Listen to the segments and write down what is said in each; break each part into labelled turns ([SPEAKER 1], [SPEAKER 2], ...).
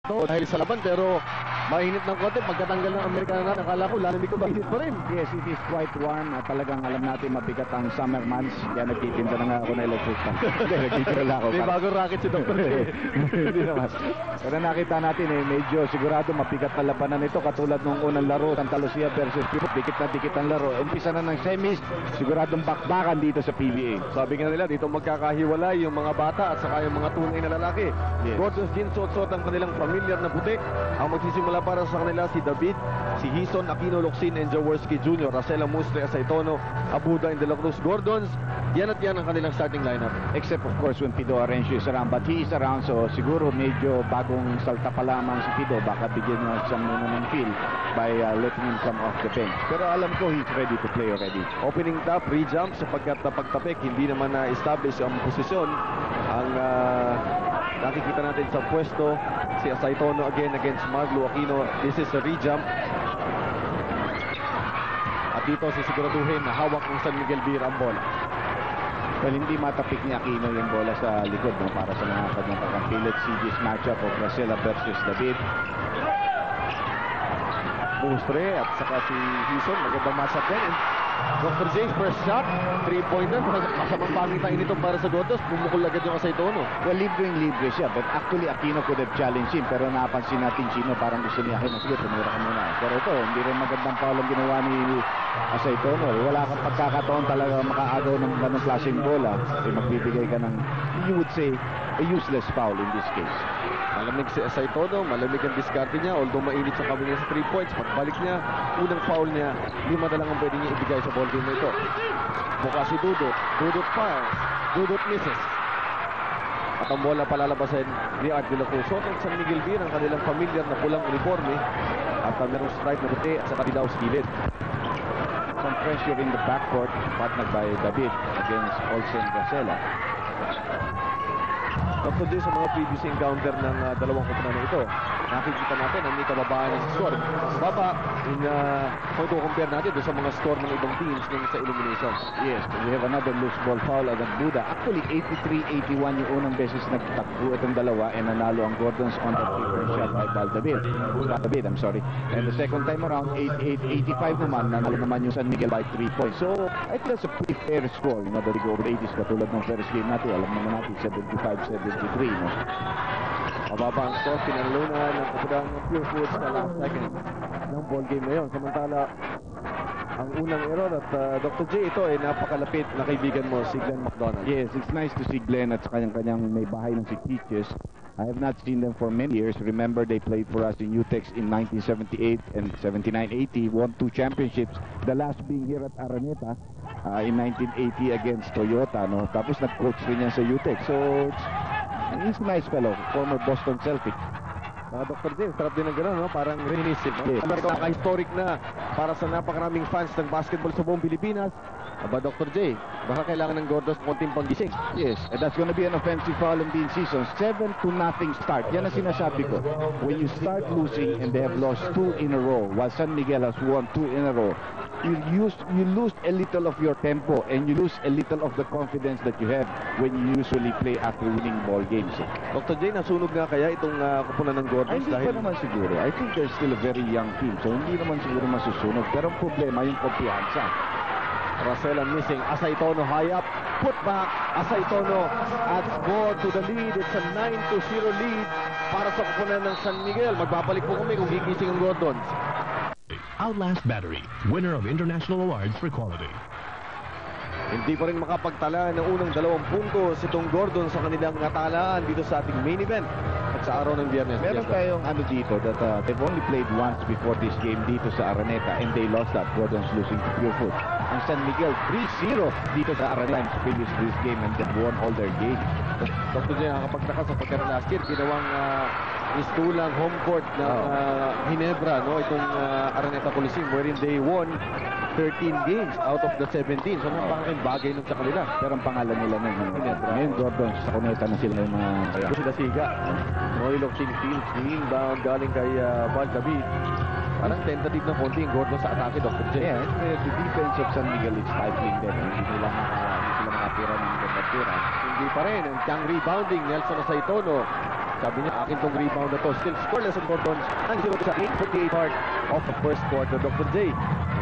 [SPEAKER 1] dahil sa laban, pero mainit ng konti pagkatanggal ng Amerikano natin. Akala ko lamig ko mainit pa rin.
[SPEAKER 2] Yes, it is quite warm at talagang alam natin mabigat ang summer months. Kaya nagtitinda na nga ako na electric fan. Hindi, nagtitinda lang ako.
[SPEAKER 1] May bagong racket si Dr. J.
[SPEAKER 2] Hindi naman. Pero nakita natin medyo sigurado mabigat na labanan ito katulad nung unang laro, Santa Lucia versus Pipo. Dikit na dikit ang laro. Umpisa na ng semis, siguradong bakbakan dito sa PBA.
[SPEAKER 1] Sabi nga nila, dito magkakahiwalay yung mga bata at saka yung mga tunay na lalaki.
[SPEAKER 2] Yes.
[SPEAKER 1] Gordon's ginsot-sot ang kanilang familiar na putik. Ang magsisimula para sa kanila si David, si Hison, Aquino, Locsin, and Jaworski Jr., Racela Mustre, Asaitono, Abuda, and De La Cruz. Gordons, yan at yan ang kanilang starting lineup.
[SPEAKER 2] Except of course when Pido Arencio is around, but he is around, so siguro medyo bagong salta pa lamang si Pido. Baka bigyan niya siyang muna ng feel by letting him come off the bench. Pero alam ko he's ready to play already.
[SPEAKER 1] Opening top, re-jump, sapagkat pagtapik, hindi naman na-establish ang posisyon. Ang nakikita natin sa pwesto, si Asaitono again against Maglo Aquino. This is a re-jump. At dito sisiguraduhin na hawak ng San Miguel Beer ang bola.
[SPEAKER 2] Well, hindi matapik ni Aquino yung bola sa likod para sa mga kanyang kakampi. Let's see this matchup of Racela versus David.
[SPEAKER 1] Mustre at saka si Hison, magandang matchup din. Dr. J, first shot, 3-pointer. Masamang pangitain ito para sa Gordos. Bumukol agad yung Asaitono.
[SPEAKER 2] Well, libre siya. But actually, Aquino could have challenged him. Pero napansin natin, Chino, parang gusto niya. Sige, tumira ka muna. Pero ito, hindi rin magandang foul ang ginawa ni Asaitono. Wala kang pagkakataon talaga makaagaw ng ganong klaseng bola. Magbibigay ka ng, you would say, a useless foul in this case.
[SPEAKER 1] Malamig si Asaitono, malamig ang diskarte niya. Although mainit sa kami niya sa 3 points, pagbalik niya, unang foul niya, 5 na lang ang pwede niya ibigay sa ball game na ito. Buka si Dudut. Dudut fires. Dudut misses. At ang bola palalabasin ni Art De La Cruz. Ng San Miguel Beer, ang kanilang familiar na pulang uniforme. At merong stripe na puti at sa kabilaw skillet.
[SPEAKER 2] Some pressure in the backcourt, partnered by David against Olsen Racela.
[SPEAKER 1] Dr. J, sa mga previous encounter ng dalawang koponan na ito, nakikita natin ang may kababaan ng score. Baba, kung compare natin doon sa mga score ng ibang teams nung sa elimination.
[SPEAKER 2] Yes, we have another loose ball foul agad Buda. Actually, 83-81 yung unang beses nagtakbo itong dalawa and nanalo ang Gordons on the free shot by David, I'm sorry. And the second time around, 88-85 naman, nanalo naman yung San Miguel by 3 points. So, I think that's a pretty fair score. You know, the go over 80s katulad ng first game natin. Alam naman natin, 75-73. No?
[SPEAKER 1] Mababa ang score, pinalunan ng kapudang ng Pure Foods sa last second ng ball game ngayon. Samantala, ang unang error at Dr. J, ito ay napakalapit na kaibigan mo, si Glenn McDonald.
[SPEAKER 2] Yes, it's nice to see Glenn at kanyang may bahay ng si Teachers. I have not seen them for many years. Remember, they played for us in UTEX in 1978 and 79-80, won 2 championships. The last being here at Araneta in 1980 against Toyota. No? Tapos nag-coach rin yan sa UTEX. So, he's a nice fellow, former Boston Celtic.
[SPEAKER 1] Dr. J, sarap din ng gano'n, no? Parang reminiscent. No? Yes. Nakaka-historic na para sa napakaraming fans ng basketball sa buong Pilipinas. Aba, Dr. J, baka kailangan ng Gordos konting panggising.
[SPEAKER 2] Yes, and that's going to be an offensive foul in the season. 7-0 start. Yan ang sinasabi ko. When you start losing and they have lost 2 in a row, while San Miguel has won 2 in a row, you lose a little of your tempo and you lose a little of the confidence that you have when you usually play after winning ball games.
[SPEAKER 1] Dr. J, nasunog nga kaya itong kupunan ng Gordos?
[SPEAKER 2] Hindi pa naman siguro. I think they're still a very young team, so hindi naman siguro masusunog. Pero ang problema, yung kumpiyansa.
[SPEAKER 1] Racela missing. Asaitono high up. Put back. Asaitono adds more to the lead. It's a 9-0 lead para sa kupunan ng San Miguel. Magbabalik po kami kung gigising ang Gordons.
[SPEAKER 3] Outlast Battery, winner of international awards for quality.
[SPEAKER 1] Hindi pa rin makapagtala ng unang 2 puntos itong Gordon sa kanilang natalaan dito sa ating main event at sa araw ng Biyernes.
[SPEAKER 2] Meron tayong dito that they've only played once before this game dito sa Araneta and they lost that. Gordon's losing to Pure Food. Ang San Miguel 3-0 dito sa Araneta in previous this game and they won all their games.
[SPEAKER 1] Dr. J, nakakapagtaka sa pagkara last year, ginawang istulang home court ng Ginebra, no? Itong Araneta Coliseum wherein they won 13 games out of the 17. So, napakaking bagay nun sa kanila.
[SPEAKER 2] Pero ang pangalan nila nun, ngayon Gordon, sa Cuneta na sila yung mga...
[SPEAKER 1] Sila siga. Moilog Ching Fields, inbound galing kay David. Parang tentative na konti yung Gordon sa atake, Dr. J.
[SPEAKER 2] Yeah, the defense of San Miguel is stifling them. Hindi sila makatira ng ganda tira.
[SPEAKER 1] Hindi pa rin. Ang rebounding, Nelson Asaitono. Sabi niya, akin tong rebound na to. Still scoreless ang Gordons. Ang 0 sa 8:48 part of the first quarter. Dr. J,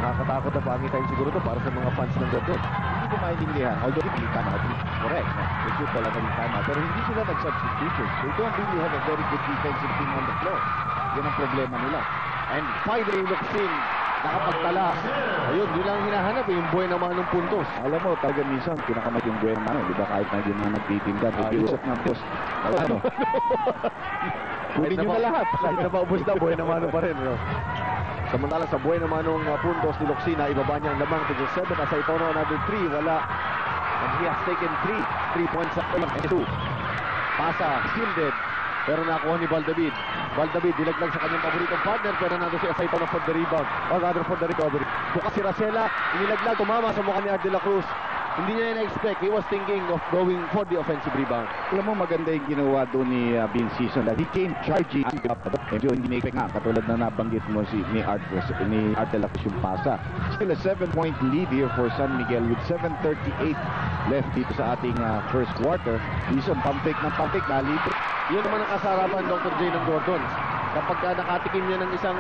[SPEAKER 1] nakakatakot na pangitain siguro to para sa mga fans ng Gordon.
[SPEAKER 2] Hindi ko maintindihan. Although hindi timeout, correct. They should talaga yung timeout. Pero hindi sila nag-substitution. They don't really have a very good defensive team on the floor. Yan ang problema nila.
[SPEAKER 1] And finally, Locsin, nakapagtala. Ayun, yun lang hinahanap, yung buhay naman ng puntos.
[SPEAKER 2] Alam mo, talaga minsan, pinakamat yung buwan naman. Di ba kahit na yung mga nagtitinda, nag-iusap ng post. Ano? Kunin nyo na lahat.
[SPEAKER 1] Kahit na paubos na, buhay naman pa rin. No? Samantala sa buhay naman ng puntos ni Loxina, ibaba niya ang lamang to just 7. As I tono another 3, wala. And he has taken 3 points sa 2. Pasa, shielded. Pero nakuha ni Valdavid. Valdavid dilaglag sa kanyang paboritong partner, pero nando si Asay Tono for the rebound. Or rather for the recovery. Bukas si Racela, inilaglag, tumama sa mukha ni Art de la Cruz. Hindi niya na-expect. He was thinking of going for the offensive rebound.
[SPEAKER 2] Alam mo, maganda yung ginawa doon ni Vince Season. He came charging up. Medyo hindi na-expect nga. Katulad na nabanggit mo ni Art de la Cruz yung pasa. Still a 7-point lead here for San Miguel with 7:38 left dito sa ating first quarter. Season, pump-fake ng pump-fake. Nalito.
[SPEAKER 1] Yun naman ang kasarapan Dr. J ng Gordon. Kapag nakatikim niya ng isang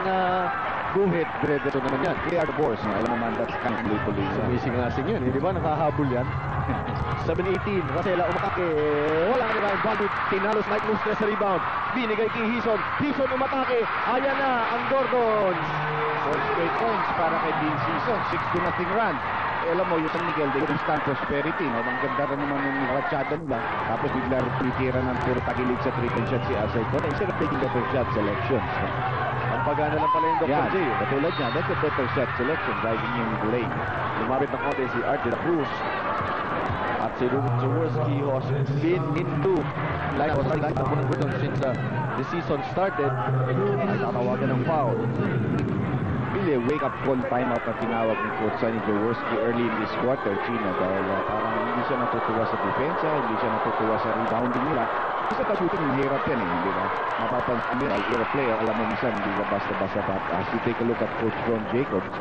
[SPEAKER 1] guhit, diretso naman yan.
[SPEAKER 2] They are the boys. Alam naman, that's kind of tuloy-tuloy.
[SPEAKER 1] Sumising-asing yan. Di ba? Nakahabol yan. 7-18. Racela umatake. Wala ka nila. Valdavid. Tinalos Mike Mustres sa rebound. Binigay kay Hison. Hison umatake. Ayan na ang Gordons.
[SPEAKER 2] 4 straight points para kay Vince Season. 6-0 run. Alam mo, yung San Miguel, they constant prosperity. No? Ang ganda rin naman yung ratsada nila. Tapos bigla titira ng puro tagilid sa 3-point shot si Asay Tono. Instead of taking better shot selections. No?
[SPEAKER 1] Ang pagana lang pala yung Dr.
[SPEAKER 2] Yan,
[SPEAKER 1] J.
[SPEAKER 2] katulad niya, that's a better shot selection driving yung lane.
[SPEAKER 1] Lumapit ng konti si Art de la Cruz. At si Jaworski has been into line of sight ng Gordon since the season started. Ay tatawagan ng foul.
[SPEAKER 2] Really a wake-up call timeout na tinawag ni Coach Sonny Jaworski early in this quarter, Chino, dahil parang hindi siya natutuwa sa depensa, hindi siya natutuwa sa rebounding nila. Kasi sa shooting, mahirap yan eh, di ba? Mapapansin nila, you're a player, alam mo minsan, hindi ka basta-basta as you take a look at Coach Ron Jacobs,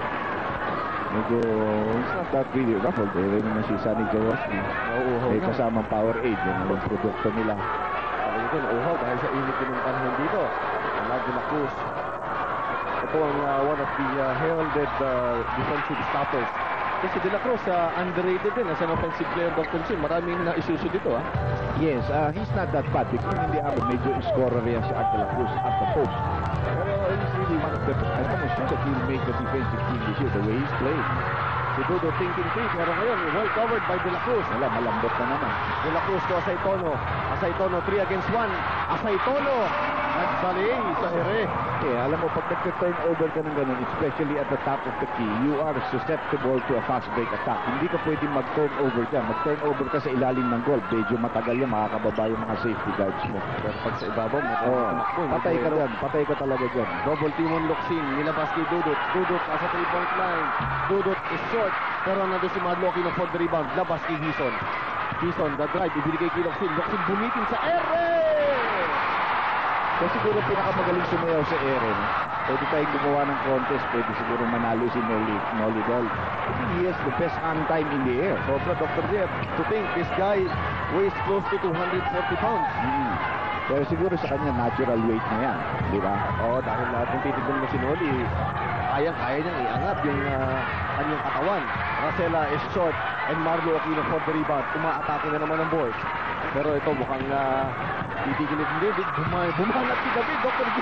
[SPEAKER 2] medyo, it's not that really ruffled eh. Rin naman si Sonny Jaworski. May kasamang power age, yun ang produkto nila.
[SPEAKER 1] Sabi nito, nauhaw dahil sa init din ng panahon dito. Ang de la Cruz. Ito ang one of the heralded defensive stoppers. Kasi De La Cruz, underrated din as an offensive player, Dr. Sim. Maraming na-isuso dito, ha?
[SPEAKER 2] Yes, he's not that bad. Because hindi ako medyo scorer yan si Art de la Cruz at the post. Pero he's really one of the... I'm sure that he'll make the defensive team this year the way he's playing.
[SPEAKER 1] Si Dudo thinking free, pero ngayon, well covered by De La Cruz.
[SPEAKER 2] Wala, malambot na naman.
[SPEAKER 1] De La Cruz to Asay Tono. Asay Tono, 3 against 1. Asay Tono! Nagsali sa ere.
[SPEAKER 2] Okay, alam mo, pag nag-turnover ka ng ganun, especially at the top of the key, you are susceptible to a fast break attack. Hindi ka pwedeng mag-turnover dyan. Mag-turnover ka sa ilalim ng goal. Medyo matagal yan, makakababa yung mga safety guards mo.
[SPEAKER 1] Pero pag sa ibabaw mo,
[SPEAKER 2] patay ka dyan. Patay ka talaga dyan.
[SPEAKER 1] Double team on Locsin. Nilabas kay Dudut. Dudut nasa 3-point line. Dudut is short. Pero nandun si Madloki ng for the rebound. Labas kay Hison. Hison, the drive. Ibinigay kay Locsin. Locsin bumitin sa ere!
[SPEAKER 2] Kasi siguro pinakamagaling sumayaw sa ere. No? Pwede tayong gumawa ng contest. Pwede siguro manalo si Nolly Doll. He has the best on time in the air.
[SPEAKER 1] Sobra, Dr. Jeff. To think, this guy weighs close to 240 pounds.
[SPEAKER 2] Pero siguro sa kanya, natural weight na yan. Di ba?
[SPEAKER 1] Oo, dahil kung titignan mo si Nolly, kaya niyang iangat yung kanyang katawan. Racela is short and Marlo Aquino for the rebound. Umaatake na naman ang board. Pero ito mukhang titigilid ni David. Bumanat si David, Dr. J.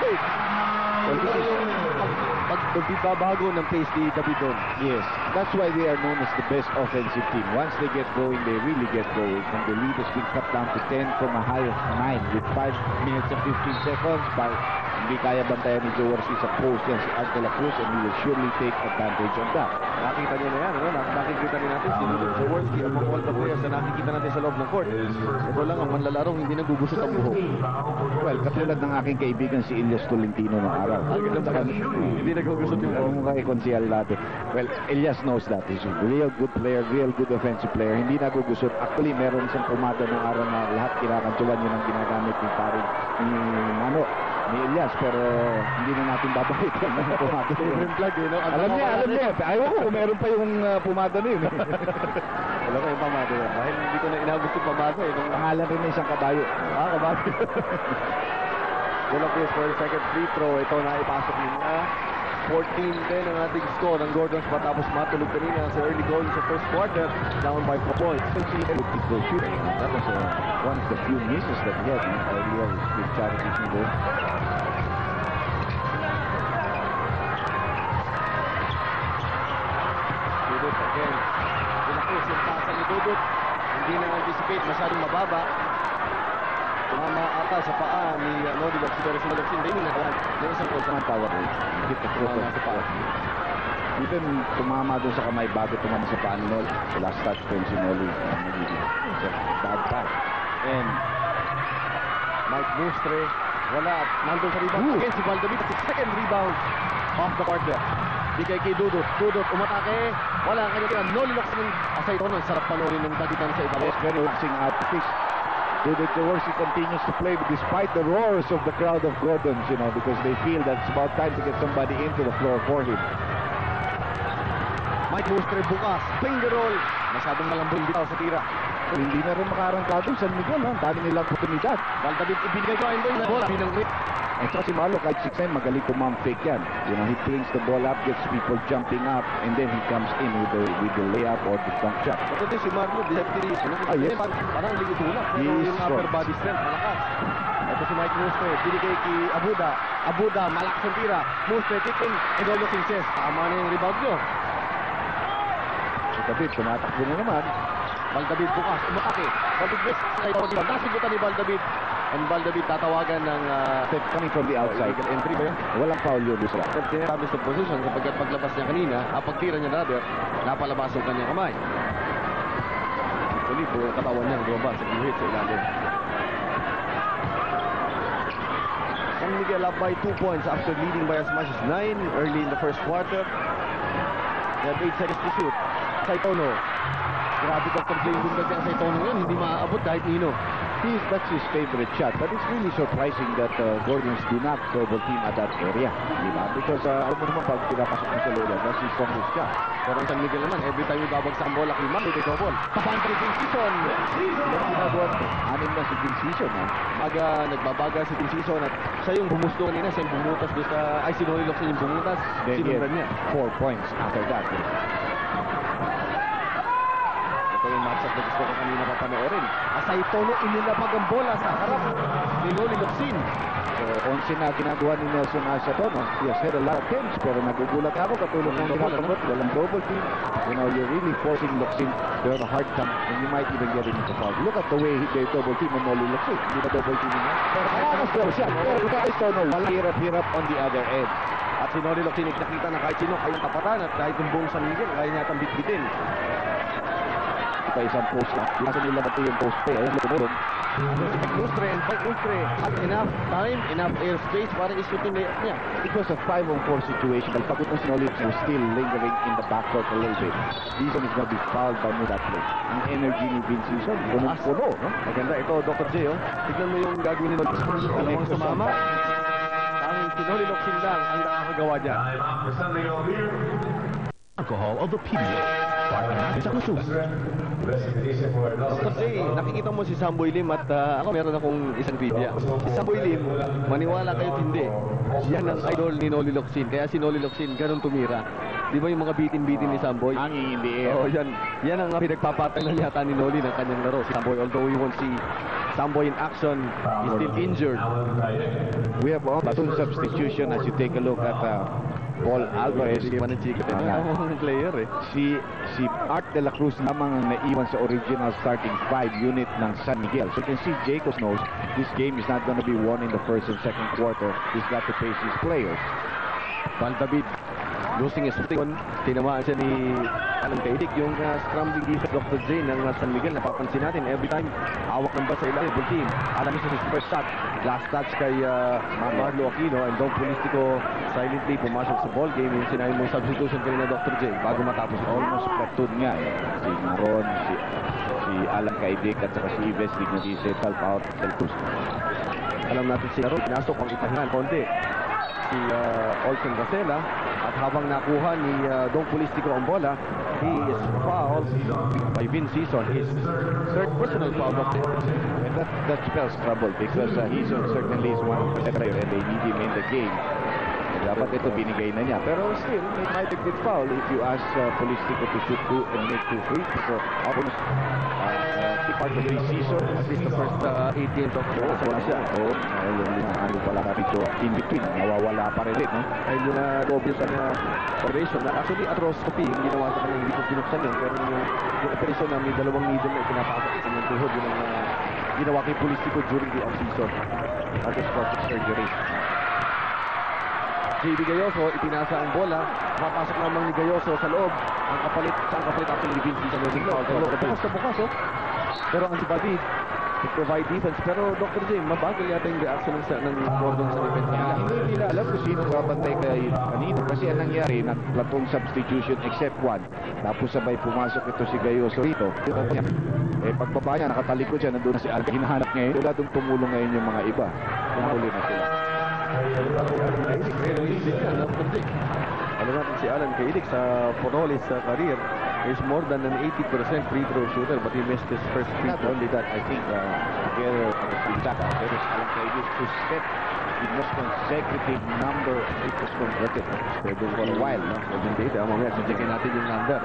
[SPEAKER 1] Ito yung pagbabago ng pace ni David doon.
[SPEAKER 2] Yes, that's why they are known as the best offensive team. Once they get going, they really get going. And the lead has been cut down to 10 from a high of 9 with 5 minutes and 15 seconds. Hindi kaya bantayan ni Jaworski sa post yan si Art de la Cruz, and he will surely take advantage of that.
[SPEAKER 1] Nakita niyo na yan, ano? Nakikita rin natin si Jaworski among all the players na nakikita natin sa loob ng court. Ito lang ang manlalarong hindi nagugusot ang buhok.
[SPEAKER 2] Well, katulad ng aking kaibigan si Elias Tolentino noong araw.
[SPEAKER 1] Hindi nagugusot yung buhok.
[SPEAKER 2] Kung konsihal natin. Well, Elias knows that. He's a real good player, real good offensive player. Hindi nagugusot. Actually, meron isang pumada noong araw na lahat kinakantsulan yun ang ginagamit ni paring ni Elias, pero hindi na natin babalikan ng pumada.
[SPEAKER 1] Favorite plug, eh, no?
[SPEAKER 2] Alam niya. Ayaw ko kung meron pa yung pumada na yun.
[SPEAKER 1] Wala ko yung pamada yan. Dahil hindi ko na inabot yung pamada eh.
[SPEAKER 2] Pangalan rin ng isang kabayo.
[SPEAKER 1] Kabayo. Golakis for the second free throw. Ito na ipasok nila. 14 din ang ating score ng Gordons matapos matulog kanina sa early goal sa first quarter, down by 4 points.
[SPEAKER 2] That was one of the few misses that he had earlier with Charity Chigo.
[SPEAKER 1] Dudut again. Golakis yung pasa ni Dudut. Hindi na anticipate, masyadong mababa. Tumama ata sa paa ni Nodi Locsin, pero si Locsin din na yung isang goal sa
[SPEAKER 2] Power rate. Hit the foot
[SPEAKER 1] sa paa.
[SPEAKER 2] Even tumama doon sa kamay bago tumama sa paa ni Nol. The last touch ko si Noli. It's a bad pass.
[SPEAKER 1] And Mike Mustre, wala. Nandun sa rebound. Again si Valdemir, second rebound off the quarter. Bigay kay Dudut. Dudut, umatake. Wala ang kanyang Noli Locsin. Asay ito, sarap panoorin ng tagitan sa ibabaw.
[SPEAKER 2] It's very waxing out. Dudut Jaworski continues to play despite the roars of the crowd of Gordons, you know, because they feel that it's about time to get somebody into the floor for him.
[SPEAKER 1] Mike Mustre bukas. Finger roll. Masyadong malambing bitaw sa tira.
[SPEAKER 2] Hindi na rin makarangkado San Miguel, no? Dami nilang oportunidad.
[SPEAKER 1] Valdemir, ibinigay ko ayun doon na bola. Binang grip.
[SPEAKER 2] At saka si Malo, kahit 6'9", magaling pumam-fake yan. You know, he brings the ball up, gets people jumping up, and then he comes in with the layup or the dunk shot.
[SPEAKER 1] Ito din si Marlo, deceptive.
[SPEAKER 2] Yes.
[SPEAKER 1] Parang ligitulak.
[SPEAKER 2] He
[SPEAKER 1] Pero
[SPEAKER 2] is
[SPEAKER 1] yung upper
[SPEAKER 2] strong.
[SPEAKER 1] body strength, malakas. Ito si Mike Mustre, binigay kay Abuda. Abuda, malakas ang tira. Mustre, kicking, and all looking chest. Tama na yung rebound nyo.
[SPEAKER 2] Si David, tumatakbo na naman.
[SPEAKER 1] Valdemir bukas, umatake. Valdemir, nasibutan ni Valdemir. And Valdemir tatawagan ng
[SPEAKER 2] Step coming from the outside.
[SPEAKER 1] entry ba yun?
[SPEAKER 2] Walang foul yun, Lusa.
[SPEAKER 1] Establish the position kapag paglabas niya kanina, pagtira niya rather, napalabas ang kanyang kamay. Actually, po katawan niya lumabas sa hit sa ilalim. San Miguel up by 2 points after leading by as much as 9 early in the first quarter. They have 8 seconds to shoot. Saitono. Grabe Dr. J. yung bundag niya sa Saitono yun, hindi maaabot kahit nino.
[SPEAKER 2] That's his favorite shot, but it's really surprising that Gordons do not double team at that area. Diba? Because alam mo naman pag pinapasok mo sa loob, that's his strongest shot.
[SPEAKER 1] Pero ang San Miguel naman, every time ibabagsak ang bola, lima, may double. Kapantry din season.
[SPEAKER 2] Anim na si Team Season.
[SPEAKER 1] Nagbabaga si Team Season at siya yung bumusto kanina, siya yung bumutas doon sa, ay Noli Locsin yung bumutas, sinundan niya.
[SPEAKER 2] 4 points after that.
[SPEAKER 1] Ito yung matchup na gusto ko kanina papanoorin. Saitono inilapag ang bola sa harap ni Noli Locsin.
[SPEAKER 2] So, 11 na ginagawa ni Nelson Asatono. He has had a lot of games, pero nagugulat ako katulad ng ginagawa. Walang double team. You know, you're really forcing Locsin to have a hard time, and you might even get him into foul. Look at the way they double team on Noli Locsin. Hindi na double team niya. Pero nakakascore siya. Pero Asatono, walang hirap-hirap on the other end.
[SPEAKER 1] At si Noli Locsin, nakita na kahit sino kayang tapatan at kahit yung buong San Miguel, kaya niya itang bitbitin.
[SPEAKER 2] Ito isang post na. Nasa nila ba ito yung post pa? Ayun, lumulong.
[SPEAKER 1] Mustre and Mike Mustre had enough time, enough airspace para isutin niya.
[SPEAKER 2] It was a 5-on-4 situation. But pagod na si Noli was still lingering in the backcourt a little bit. Season is going to be fouled by that play. Ang energy ni Vince Season, punong-puno, no?
[SPEAKER 1] Maganda ito, Dr. J, oh. Tignan mo yung gagawin ni Noli Locsin. Dalawang sumama. Tanging si Noli Locsin lang ang nakakagawa dyan.
[SPEAKER 3] Alcohol of the PBA. Sa Kusum.
[SPEAKER 1] Dr. J, nakikita mo si Samboy Lim at ako meron akong isang trivia. Si Samboy Lim, maniwala kayo't hindi, yan ang idol ni Noli Locsin. Kaya si Noli Locsin, ganun tumira. Di ba yung mga bitin-bitin ni Samboy?
[SPEAKER 2] Hanging in the air.
[SPEAKER 1] Oh, yan ang pinagpapatay na yata ni Noli ng kanyang laro. Si Samboy, although we won't see Samboy in action, he's still injured.
[SPEAKER 2] We have also substitution as you take a look at Paul Alvarez.
[SPEAKER 1] Hindi man ang chikit. Ang player eh.
[SPEAKER 2] Si Art de la Cruz lamang ang naiwan sa original starting 5 unit ng San Miguel. So you can see Jacobs knows this game is not going to be won in the first and second quarter. He's got to face his players.
[SPEAKER 1] Valdemir losing his footing. Tinamaan siya ni Alan Kaidik. Yung scrambling defense Dr. J ng San Miguel. Napapansin natin every time hawak ng basa ilalim. Full team. Alam niya sa first shot. Last touch kay Marlo Aquino. And Don Pulistico silently pumasok sa ball game. Yung sinabi mong substitution kanina Dr. J bago matapos.
[SPEAKER 2] Almost platoon nga eh. Si Maron, si Alan Kaidik at saka si Ives Dignitis help out Del Cruz.
[SPEAKER 1] Alam natin si Maron. Pinasok ang ipahingan konti. si Olsen Rosella, at habang nakuha ni Dong Polistico ang bola, he is fouled by Vince Season, his third personal foul of the
[SPEAKER 2] And that spells trouble because Hizon certainly is one of the better and they need him in the game. Dapat ito binigay na niya. Pero still, it might be a good foul if you ask Polistico to shoot 2 and make 2 free. So, almost part of this season,
[SPEAKER 1] at least the first 8 games of the
[SPEAKER 2] wala siya. Oo, ano pala ka rito in between. Nawawala pa rin, no?
[SPEAKER 1] ay yun na obvious na operation na actually arthroscopy yung ginawa sa kanya, hindi ko binuksan yun, pero yung operation na may dalawang needle na ipinapasok sa kanyang tuhod, yun ang ginawa kay Polistico during the off-season arthroscopic surgery. JB Gayoso, ipinasa ang bola, papasok naman ni Gayoso sa loob, ang kapalit actually ni Vinci sa loob, bukas sa bukas, oh. Pero ang antibody to provide defense, pero Dr. J, mabagal yata yung reaction ng Gordon sa defense nila.
[SPEAKER 2] Hindi nila alam kung sino babantay kay kanino kasi ang nangyari, nagplatong substitution except one. Tapos sabay pumasok ito si Gayoso rito. Pagbaba niya, nakatalikod siya, nandun si Al. Hinahanap ngayon, wala doon tumulong ngayon yung mga iba. Tumuli na sila.
[SPEAKER 1] Alam natin si Alan Kaidik sa for all his career is more than an 80% free throw shooter, but he missed his first free
[SPEAKER 2] Not
[SPEAKER 1] throw.
[SPEAKER 2] only that, I think together with that, there is Alan Kaidik to set the most consecutive number of free throws converted for a while. No?
[SPEAKER 1] Hindi, mamaya sisikin natin yung number.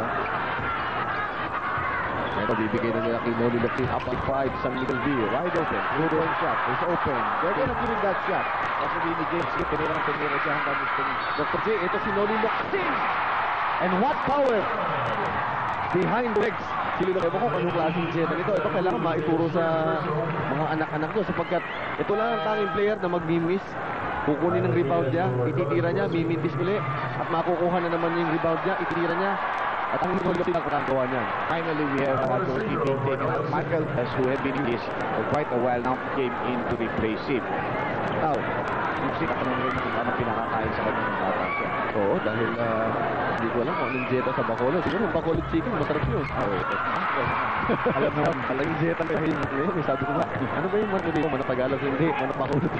[SPEAKER 1] Pero bibigay na nila kay Noli Locking up at 5, San Miguel V, wide open, good one shot, is open.
[SPEAKER 2] They're gonna give him that shot. Kasi ni James Gibb, pinirang tumira siya hanggang gusto niya.
[SPEAKER 1] Dr. J, ito si Noli Locking. And what power behind the legs. Sili Locking, ewan ko kung anong klaseng jeta nito. Ito kailangan maituro sa mga anak-anak nyo sapagkat ito lang ang tanging player na mag-miss. Kukunin ng rebound niya, ititira niya, mimintis uli, at makukuha na naman yung rebound niya, ititira niya. At ang Noli Locking ang katanggawa niya.
[SPEAKER 2] Finally, we have Dorothy being taken out. Michael, who had been released for quite a while now, came in to replace him. Now, yung sikatanong rin kung ano pinakakain sa kanyang bata siya.
[SPEAKER 1] Oo, dahil hindi ko alam kung anong jeta sa Bacolod. Siguro yung Bacolod chicken, masarap yun. Alam naman, talagang jeta na yun. Sabi ko nga, ano ba yung mga dito? Mana Tagalog? Hindi, mana Bacolod.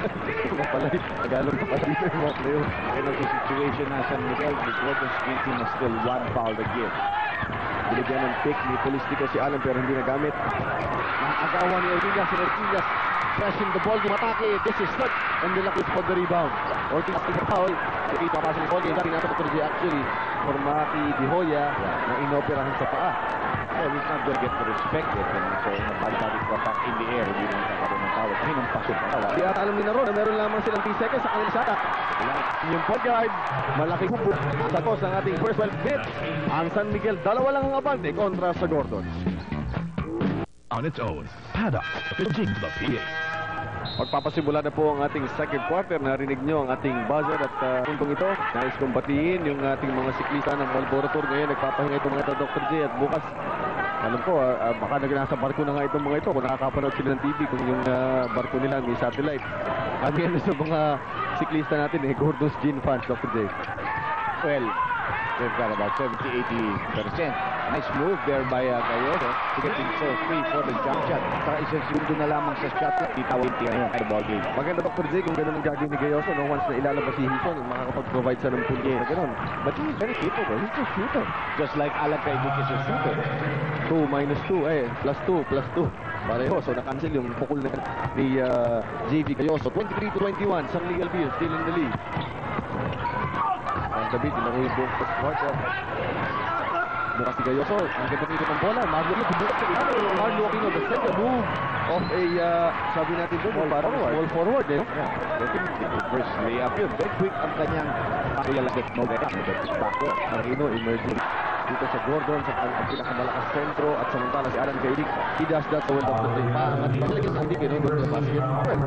[SPEAKER 1] Mapalay, Tagalog pa pala dito yung mga player.
[SPEAKER 2] And of the situation na San Miguel, the Gordon's team has still one foul to give.
[SPEAKER 1] Binigyan ng pick ni Polistico si Allen pero hindi nagamit. Nakagawa ni Ortigas. Si Ortigas pressing the ball, gumatake. This is not. And nilakis for the rebound. Ortigas is a foul. Ipita pa sa ball. Sabi natin Dr. J actually for Maki Di Hoya na inoperahan sa paa.
[SPEAKER 2] Well, he's not going to get the respect yet. And so, nabalik ko back in the air. Hindi naman kakaroon ng tawag. Hindi nang pasok pa tawag.
[SPEAKER 1] Di ata alam ni Naron na meron lamang silang 3 seconds sa kanilang shot. Yung point guard, malaking hubo sa tos ng ating first 12 minutes. Ang San Miguel, dalawa lang ang abante kontra sa Gordon.
[SPEAKER 3] On its own, Paddock, pitching to the PA.
[SPEAKER 1] Magpapasimula na po ang ating second quarter. Narinig nyo ang ating buzzer at puntong ito. Nais kong batiin yung ating mga siklista ng Marlboro Tour. Ngayon nagpapahinga itong mga ito, Dr. J. At bukas, alam ko, baka nasa barko na nga itong mga ito. Kung nakakapanood sila ng TV, kung yung barko nila may satellite. Kami yan sa mga siklista natin, Gordon's Gin fans, Dr. J.
[SPEAKER 2] Well, they've got about 70-80%. Nice move there by Gayoso to get himself free for the jump shot. Saka isang segundo na lamang sa shot clock, itawin ngayon ay ball game.
[SPEAKER 1] Maganda, Dr. J, kung gano'n ang gagawin ni Gayoso, no, once na ilalabas si Hilton, makakapag-provide sa ng pull na gano'n.
[SPEAKER 2] But he's very capable. He's a shooter. Just like Alan Kaidik is a shooter.
[SPEAKER 1] 2 minus 2, plus 2. Pareho, so na-cancel yung pukul na ni JV Gayoso. 23-21, San Miguel Beer still in the lead. Ang David, ilaro yung buong first quarter. Bukas si Gayoso, ang ganda nito ng bola. Marlo Aquino, the second move of a, sabi natin doon, parang small forward, eh.
[SPEAKER 2] First layup yun. Very quick ang kanyang pakilalagit mo.
[SPEAKER 1] Aquino emerging dito sa Gordon, sa pinakamalakas sentro, at samantala si Alan Kaidik, he does that so well, Dr. J. Paangat pa talaga sa hindi kayo doon sa basket.
[SPEAKER 2] Well,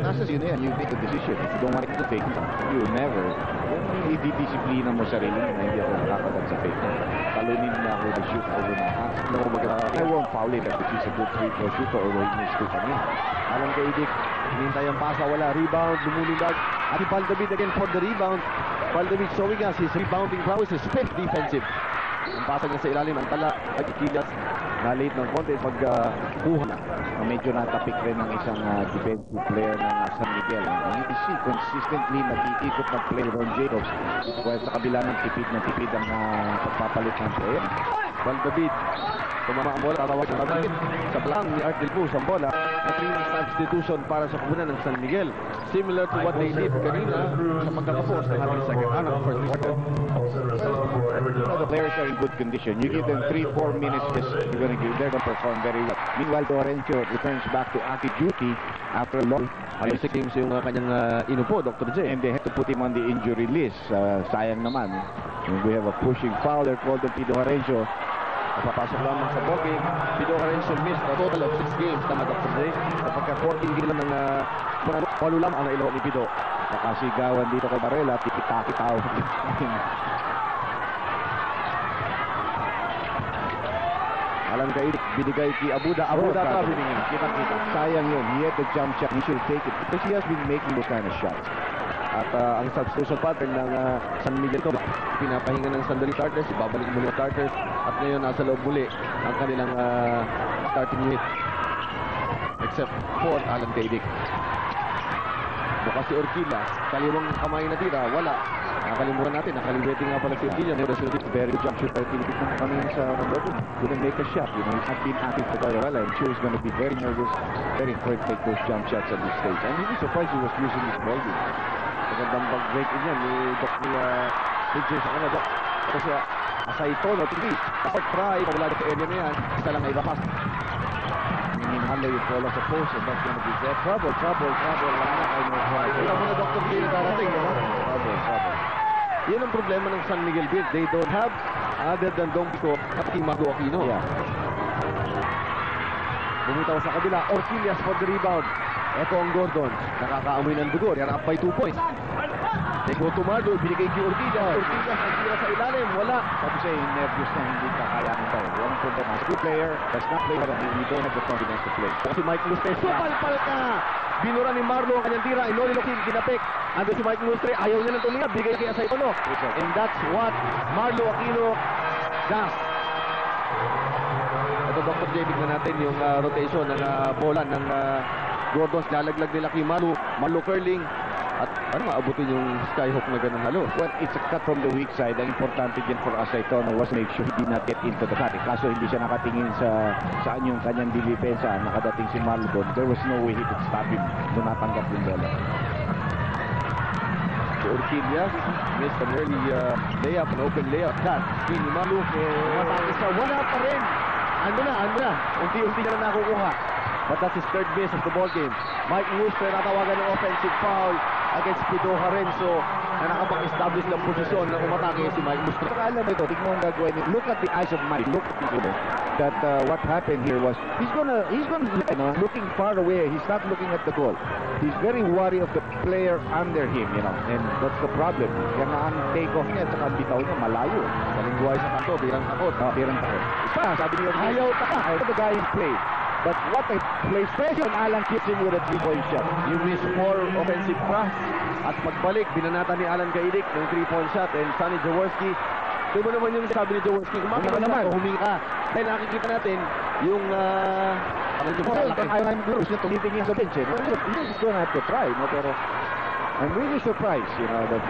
[SPEAKER 2] nasa sino yan. You take a decision. If you don't want it to take, you never. Ididisiplina mo sarili mo na hindi ako nakakagat sa fake. Talunin na ako to shoot over my hands. I won't foul it if he's a good free throw shooter or he needs to come in.
[SPEAKER 1] Alan Kaidik, hinintay ang pasa, wala. Rebound, lumulindag. At Valdavid again for the rebound. Valdavid showing us his rebounding prowess, his fifth defensive. Ang pasa niya sa ilalim, ang tala, ay Kilas, na-late ng konti pag-kuha na.
[SPEAKER 2] Medyo natapik rin ng isang defensive player ng San Miguel. And you can see consistently nag-iikot ng play Ron Jacobs. Kaya sa kabila ng tipid ang pagpapalit ng player.
[SPEAKER 1] Valdavid, tumama ang bola, tatawag ng Valdavid. Sa blang ni Art Del Cruz ang bola, na 3 substitution para sa kubunan ng San Miguel. Similar to what they did kanina sa pagkatapos ng ating second half ng first quarter.
[SPEAKER 2] The players are in good condition. You give them 3-4 minutes, they're going to perform very well. Meanwhile, Lorenzo returns back to active duty after a long
[SPEAKER 1] 6 games yung kanyang inupo, Dr. J.
[SPEAKER 2] and they had to put him on the injury list. Sayang naman. We have a pushing foul there called the Pido Harencio.
[SPEAKER 1] Napapasok lamang sa ball game. Pido Harencio missed a total of 6 games. Tama, Dr. J. Kapag 14 game lang ng walo lang ang nailaw ni Pido.
[SPEAKER 2] Nakasigawan dito kay Barela. Tiki-taki tao.
[SPEAKER 1] Alam kay binigay kay Abuda. Abuda tabi niya.
[SPEAKER 2] Kita-kita. Sayang yun. He had the jump shot. He should take it because he has been making those kind of shots.
[SPEAKER 1] At ang substitution pattern ng San Miguel ko, pinapahinga ng sandali starters, ibabalik muli ang starters, at ngayon nasa loob muli ang kanilang starting unit. Except for Alan Kaidik. Bukas si Orquilla, kaliwang kamay na tira, wala. Nakalimutan natin, nakalimutan nga pala si Orquilla.
[SPEAKER 2] Very good jump shooter. Tinitignan kami sa Roberto. Couldn't make a shot. You know, he's not been active for quite a while. I'm sure he's going to be very nervous, very afraid to take those jump shots at this stage. I'm really surprised he was using this ball game.
[SPEAKER 1] Magandang bag-break niya ni Doc Bridges. Ano, Doc? Kasi asay tono, TV. Dapat try, pagwala sa area na yan, isa lang ay bakas.
[SPEAKER 2] Minimum yung bola sa post, and that's going to be there. Trouble.
[SPEAKER 1] Wala mo na Dr. J na darating, no?
[SPEAKER 2] Trouble.
[SPEAKER 1] Yun ang problema ng San Miguel Beat. They don't have other than Don Pico at Timado Aquino.
[SPEAKER 2] Yeah.
[SPEAKER 1] Bumitaw sa kabila. Orquillas for the rebound. Ito ang Gordon. Nakakaamoy ng dugo. They're up by 2 points. They go to Mardo. Binigay kay Orquillas. Orquillas nagtira sa ilalim. Wala.
[SPEAKER 2] Sabi siya, yung nervous na hindi kakayanin tayo. Yung problema, good player, does not play well, and you don't have the confidence to play.
[SPEAKER 1] Si Mike Lustre. Supalpal ka! Binura ni Marlo ang kanyang tira. Inoli Lokin, kinapik. Ando si Mike Lustre. Ayaw niya ng tulinga. Bigay kay Asay Tono. And that's what Marlo Aquino does. Ito, Dr. J, tignan natin yung rotation ng bola ng Gordons. Lalaglag nila kay Marlo. Marlo curling. At ano, maabutin yung skyhook na ganun halos.
[SPEAKER 2] Well, it's a cut from the weak side. Ang importante dyan for Asay Tono was make sure he did not get into the cut. Kaso hindi siya nakatingin sa saan yung kanyang dilipensa. Nakadating si Marlo doon. There was no way he could stop him doon natanggap yung bola.
[SPEAKER 1] Si Orquillas missed an early layup, an open layup. Cut. Ni Marlo. Matapos na. Wala pa rin. Ando na. Unti-unti na nakukuha. But that's his third miss of the ball game. Mike Lustre natawagan ng offensive foul against Pido Harencio na nakapag-establish ng posisyon na umatake si Mike Lustre.
[SPEAKER 2] Saka alam mo ito, tignan mo ang gagawin. Look at the eyes of Mike. Look that what happened here was he's gonna looking far away. He's not looking at the goal. He's very worried of the player under him, and that's the problem. Kaya nga ang take-off niya at saka ang bitaw niya malayo.
[SPEAKER 1] Kalingguay sa kanto, birang takot.
[SPEAKER 2] Birang takot. Sabi niyo, ayaw the guy who played. But what a play special, Alan keeps him with a 3-point shot.
[SPEAKER 1] You miss 4 offensive thrust. At pagbalik, binanata ni Alan Kaidik ng 3-point shot. And Sonny Jaworski, ito mo naman yung sabi ni Jaworski, kumakita naman, humingi ka. Dahil nakikita natin yung
[SPEAKER 2] I'm Bruce, tumitingin sa bench. He's gonna have to try, pero I'm really surprised, that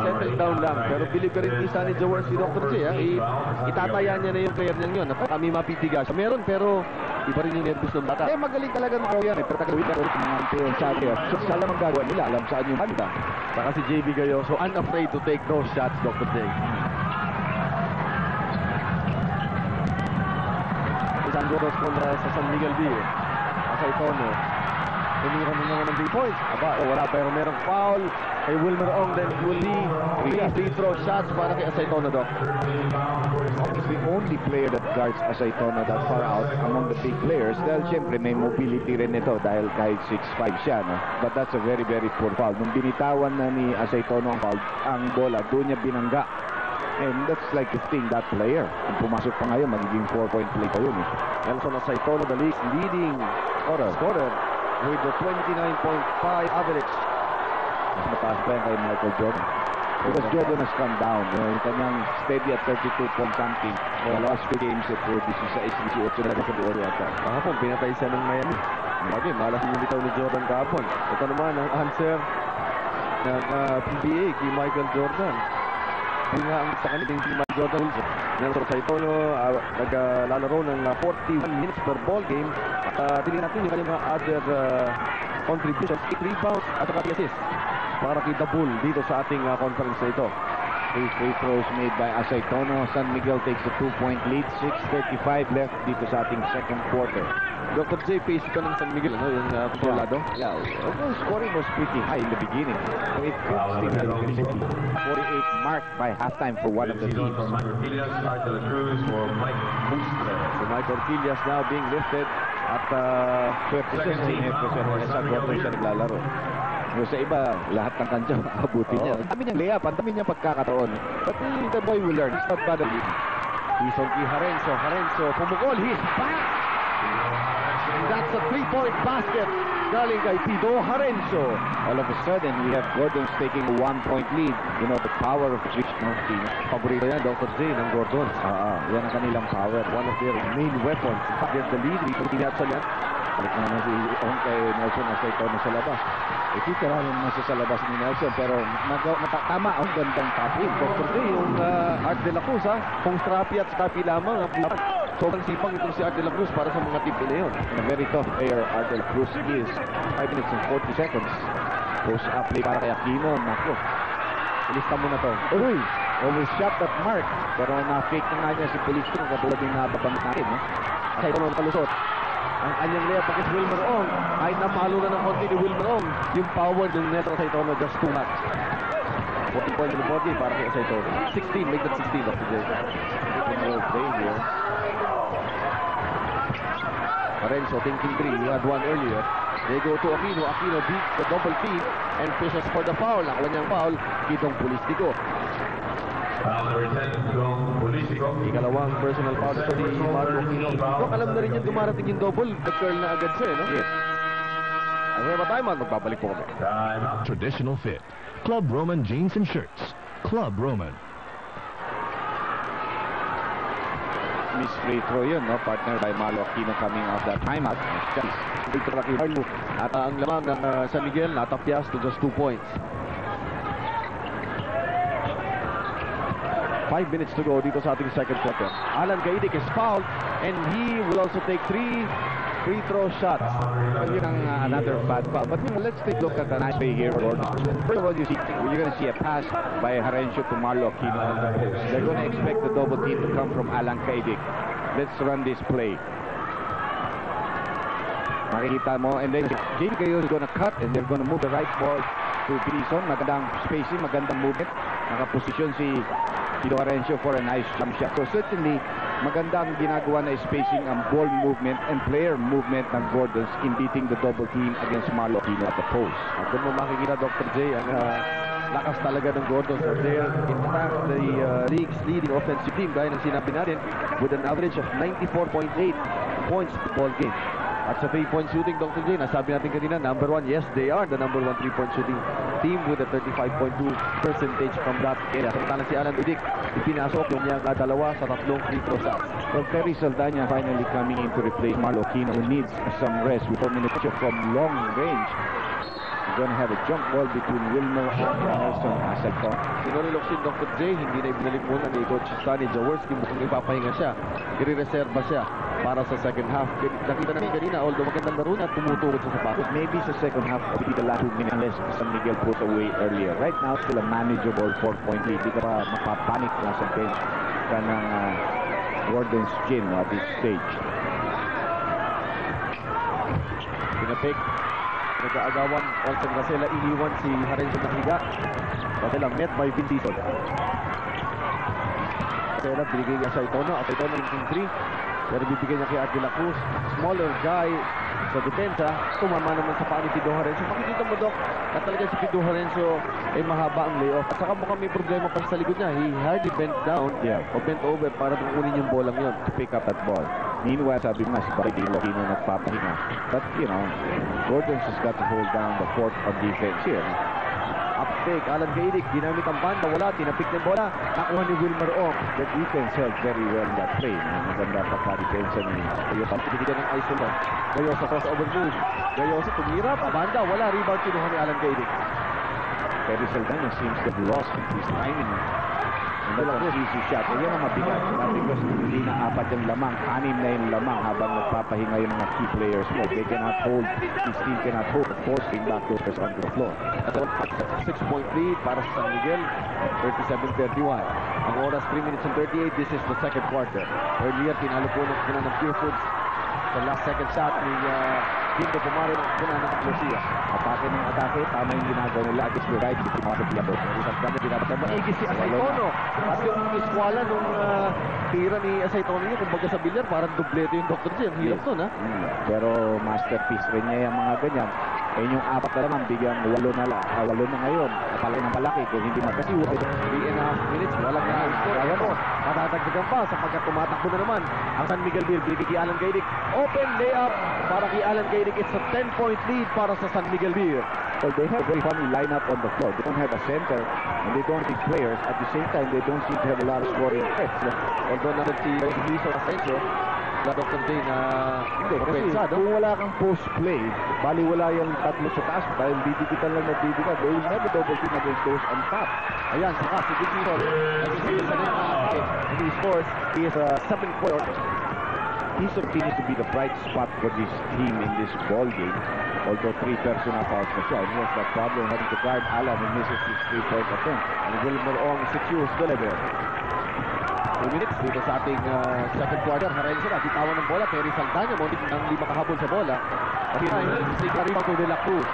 [SPEAKER 1] settle down lang. Pero believe ka rin ni Sonny Jaworski, Dr. J, itataya niya na yung player niya yun. Kami mapitigas. Meron, pero iba rin yung nervous ng bata.
[SPEAKER 2] Magaling talaga ng yan. Pero tagawin na ulit ng mga sa atin. So, alam ang gagawa nila. Alam saan yung banda.
[SPEAKER 1] Saka si JB Gayoso, unafraid to take those shots, Dr. J. Isang goros kontra sa San Miguel B. Asay Tono. Tumira mo naman ng 3 points. Wala, pero merong foul kay Wilmer Ong, then Willie. 3 free throw shots para kay Asay Tono, Doc.
[SPEAKER 2] He's the only player that guards Asay Tono that far out among the big players. Dahil siyempre may mobility rin ito dahil kahit 6'5 siya. But that's a very, very poor foul. Nung binitawan na ni Asay Tono ang bola, doon niya binangga. And that's like the thing, that player. Kung pumasok pa ngayon, magiging 4-point play pa yun.
[SPEAKER 1] Nelson Asay Tono, the league's leading scorer with the 29.5 average.
[SPEAKER 2] Mas mataas pa yan kay Michael Jordan. Because Jordan has come down. Yung kanyang steady at 32 point something. The last few games at 16-18 na nagkakabuo yata.
[SPEAKER 1] Kahapon, pinatay siya ng Miami. Bagay, malas yung bitaw ni Jordan kahapon. Ito naman ang answer ng PBA kay Michael Jordan. Hindi nga ang sa kanilang si Michael Jordan. Nelson Saitono, naglalaro ng 41 minutes per ball game. At tingnan natin yung kanyang mga other contributions, 8 rebounds at saka 3 assists para kay The Bull dito sa ating conference na ito.
[SPEAKER 2] 3 free throws made by Aceitono. San Miguel takes a 2-point lead. 6:35 left dito sa ating second quarter.
[SPEAKER 1] Dr. J, pace ka ng San Miguel, no? Yung kontrolado.
[SPEAKER 2] Yeah, although scoring was pretty high in the beginning. So it could still be 48 marked by halftime for one of the teams.
[SPEAKER 1] So Mike Orquillas now being lifted at
[SPEAKER 2] 17% sa quarter siya naglalaro. So, sa iba, lahat ng kanya makabuti niya. Ang dami niyang layup, ang dami niyang pagkakataon. But the boy will learn. It's not bad at least.
[SPEAKER 1] Ison kay Harenzo. Harenzo, pumukol. He's back! That's a 3-point basket. Galing kay Pido Harenzo.
[SPEAKER 2] All of a sudden, we have Gordon's taking a 1-point lead. You know, the power of Rich team.
[SPEAKER 1] Paborito yan, Dr. J, ng Gordons.
[SPEAKER 2] Yan ang kanilang power.
[SPEAKER 1] One of their main weapons. In fact, they're the lead. Ito tinatsa niya.
[SPEAKER 2] Balik naman si kay Nelson Aceitono sa labas. Titira naman sa labas ni Nelson, pero tama ang gandang tapin.
[SPEAKER 1] Dr. J, yung Art de la Cruz, kung strappy at strappy lamang ang player. Sobrang sipang itong si Art de la Cruz para sa mga tip na yun.
[SPEAKER 2] A very tough player, Art de la Cruz is 5 minutes and 40 seconds. Post up play para kay Aquino. Nako. Ilista mo na to. Uy! Overshot that mark. Pero na-fake na nga niya si Polistro katulad yung nababang natin.
[SPEAKER 1] Sa ito ng kalusot. Ang kanyang layup pagkis Wilmer Ong. Kahit na mahalo na ng konti ni Wilmer Ong, yung power ng Netro Aceitono just too much. 40 points in the body para kay Aceitono. 16, make that 16 Dr. J.
[SPEAKER 2] Good play here.
[SPEAKER 1] Lorenzo thinking 3. He had one earlier. They go to Aquino. Aquino beats the double team and pushes for the foul. Nakuha niyang foul. Kitong Pulistico. Ikalawang personal foul sa si Marco Aquino. Dok, alam na rin yung dumarating yung double. Nag-curl na agad siya, no?
[SPEAKER 2] Yes.
[SPEAKER 1] Ang mga timeout, magbabalik po kami.
[SPEAKER 3] Traditional fit. Club Roman jeans and shirts. Club Roman.
[SPEAKER 2] Miss free throw yun, no? Partner by Malo Aquino coming off that timeout.
[SPEAKER 1] At ang lamang ng San Miguel natapyas to just 2 points. 5 minutes to go dito sa ating second quarter. Alan Gaidic is fouled and he will also take 3 free throw shots.
[SPEAKER 2] Well, yun ang another bad foul. But let's take a look at the nice play here. First of all, you're going to see a pass by Harencio to Marlo Aquino on the post. They're going to expect the double team to come from Alan Gaidic. Let's run this play. Makikita mo, and then Jim Cayo is going to cut and they're going to move the right ball to Bison. Magandang spacing, magandang movement. Nakaposisyon si Pido Harencio for a nice jump shot. So certainly, magandang ginagawa na spacing ang ball movement and player movement ng Gordons in beating the double team against Marlo Aquino at the post.
[SPEAKER 1] At doon mo makikita, Dr. J, ang lakas talaga ng Gordons. They're in fact the league's leading offensive team gaya ng sinabi natin with an average of 94.8 points per ball game. At sa 3-point shooting, Dr. J, nasabi natin kanina, number 1, yes, they are the number 1 3-point shooting team with a 35.2% from that area. Samantala si Alan Udik, ipinasok yung niyang dalawa sa 3 free throw shots.
[SPEAKER 2] Well, Terry Saldana finally coming in to replace Marlo Aquino, who needs some rest with communication from long range. We're going to have a jump ball between Wilmer and Nelson Aceitono.
[SPEAKER 1] Sinuliloksin Dr. J, hindi na ibinalik muna ni Coach Stanley Jaworski. Mukhang ipapahinga siya. I-reserva siya para sa second half. Nakita namin kanina, although magandang laro na, tumutukod sa sapatos.
[SPEAKER 2] Maybe sa second half, maybe the last 2 minutes unless San Miguel put away earlier. Right now, still a manageable 4-point lead. Di ka pa mapapanik na sa bench ka ng Gordon's gym at this stage.
[SPEAKER 1] Pinapik. Nag-aagawan. Olsen Gracela iniwan si Harenzo Nahiga. Gracela met by Vindison. Gracela binigay niya sa Aceitono. Aceitono yung 3. Pero bibigyan niya kay Art de la Cruz. Smaller guy sa depensa. Tumama naman sa paa ni Pido Harenzo. Makikita mo, Doc, na talaga si Pido Harenzo ay mahaba ang layoff. At saka mukhang may problema pa sa likod niya. He hardly bent down o bent over para kunin yung bolang yun
[SPEAKER 2] to pick up that ball. Meanwhile, sabi nga si Barry Aquino nagpapahinga. But, you know, Gordon has got to hold down the fort of defense here. Up
[SPEAKER 1] fake. Alan Gaelic, ginamit ang banda. Wala, tinapik ng bola. Nakuha ni Wilmer Ong.
[SPEAKER 2] The defense held very well in that play. Maganda pagka-defense ni
[SPEAKER 1] Gayosa, binigyan ng isolo. Gayosa, crossover move. Gayosa, tumira. Pabanda, wala. Rebound, kinuha ni Alan Gaelic.
[SPEAKER 2] Terry Saldana seems to have lost his timing. And that's an easy shot. So yan ang mabigat. Because hindi na apat yung lamang. 6 na yung lamang habang nagpapahinga yung mga key players mo. They cannot hold. This team cannot hold. Forcing backdoors onto the floor.
[SPEAKER 1] At 6-point lead para sa San Miguel. 37-31. Ang oras 3 minutes and 38. This is the second quarter. Earlier, tinalo po ng Pure Foods. The last second shot ni Dindo Pumare ng kuna ng Lucia.
[SPEAKER 2] Atake ng atake. Tama yung ginagawa nila. Against the right. Hindi pumasok nila doon.
[SPEAKER 1] Isang dami pinapatay. Maigi si Asaytono. At yung iskwala nung tira ni Asaytono niya, kumbaga sa bilyar, parang dubleto yung Dr. J. Ang hirap nun, ha?
[SPEAKER 2] Pero masterpiece rin niya yung mga ganyan. Eh yung 4 na naman, bigyan 8 na ngayon. Palaki ng palaki kung hindi magkasiwa.
[SPEAKER 1] 3.5 minutes, walang na-score. Ayan mo, matatagdagan pa sapagkat tumatakbo na naman ang San Miguel Beer. Binigay kay Alan Gaelic. Open layup para kay Alan Gaelic. It's a 10-point lead para sa San Miguel Beer.
[SPEAKER 2] Well, they have a very funny lineup on the floor. They don't have a center and they don't have players. At the same time, they don't seem to have a lot of scoring threats.
[SPEAKER 1] Although natin si Luis Asensio, na Dr. J na
[SPEAKER 2] kasi kung wala kang post play, bali wala yung tatlo sa taas, dahil didikitan lang na didikitan. They will never double team against those on top.
[SPEAKER 1] Ayan, saka si Dickinson. And he scores. He is a 7-point.
[SPEAKER 2] He continues to be the bright spot for this team in this ball game. Although 3 personal fouls na siya. And he has that problem having to guard Alan who misses his 3-point attempt.
[SPEAKER 1] And Wilmer Ong secures the level. 2 minutes dito sa ating second quarter. Harayin sila. Bitawan ng bola. Terry Saldana. Muntik ng 5 makahabol sa bola. At si Carima to De La Cruz.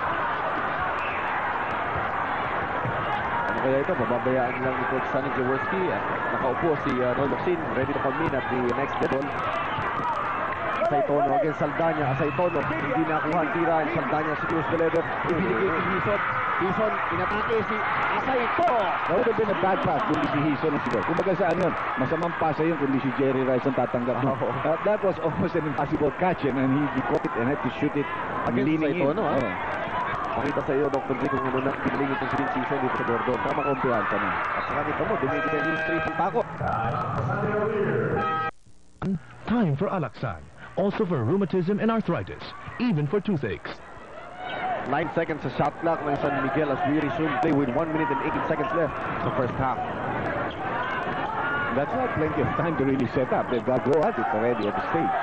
[SPEAKER 1] Ano kaya ito? Mababayaan lang ni Coach Sonny Jaworski. At nakaupo si Noel Locsin. Ready to come in at the next level. Asaytono against Saldana. Asaytono. Hindi nakuha ang tira. Saldana secures the level. Ibinigay si Hison. Hison, inatake si Asaytono.
[SPEAKER 2] That would have been a bad pass kundi si Hison ang siguro. Kumbaga saan yun? Masamang pasa yun kundi si Jerry Rice ang tatanggap. That was almost an impossible catch and he caught it and had to shoot it
[SPEAKER 1] Against Asaytono, ha?
[SPEAKER 2] Oh.
[SPEAKER 1] Makita sa iyo, Dr. J, kung ano na piniling itong season dito sa Gordon. Tama kumpiyansa na. At saka kita mo, dumigil yung straight yung tako.
[SPEAKER 3] Time for Alaxan. Also for rheumatism and arthritis. Even for toothaches.
[SPEAKER 1] 9 seconds sa shot clock ng San Miguel as we resume play with 1 minute and 18 seconds left sa first half.
[SPEAKER 2] That's not plenty of time to really set up. They've got to go at it already at the stage.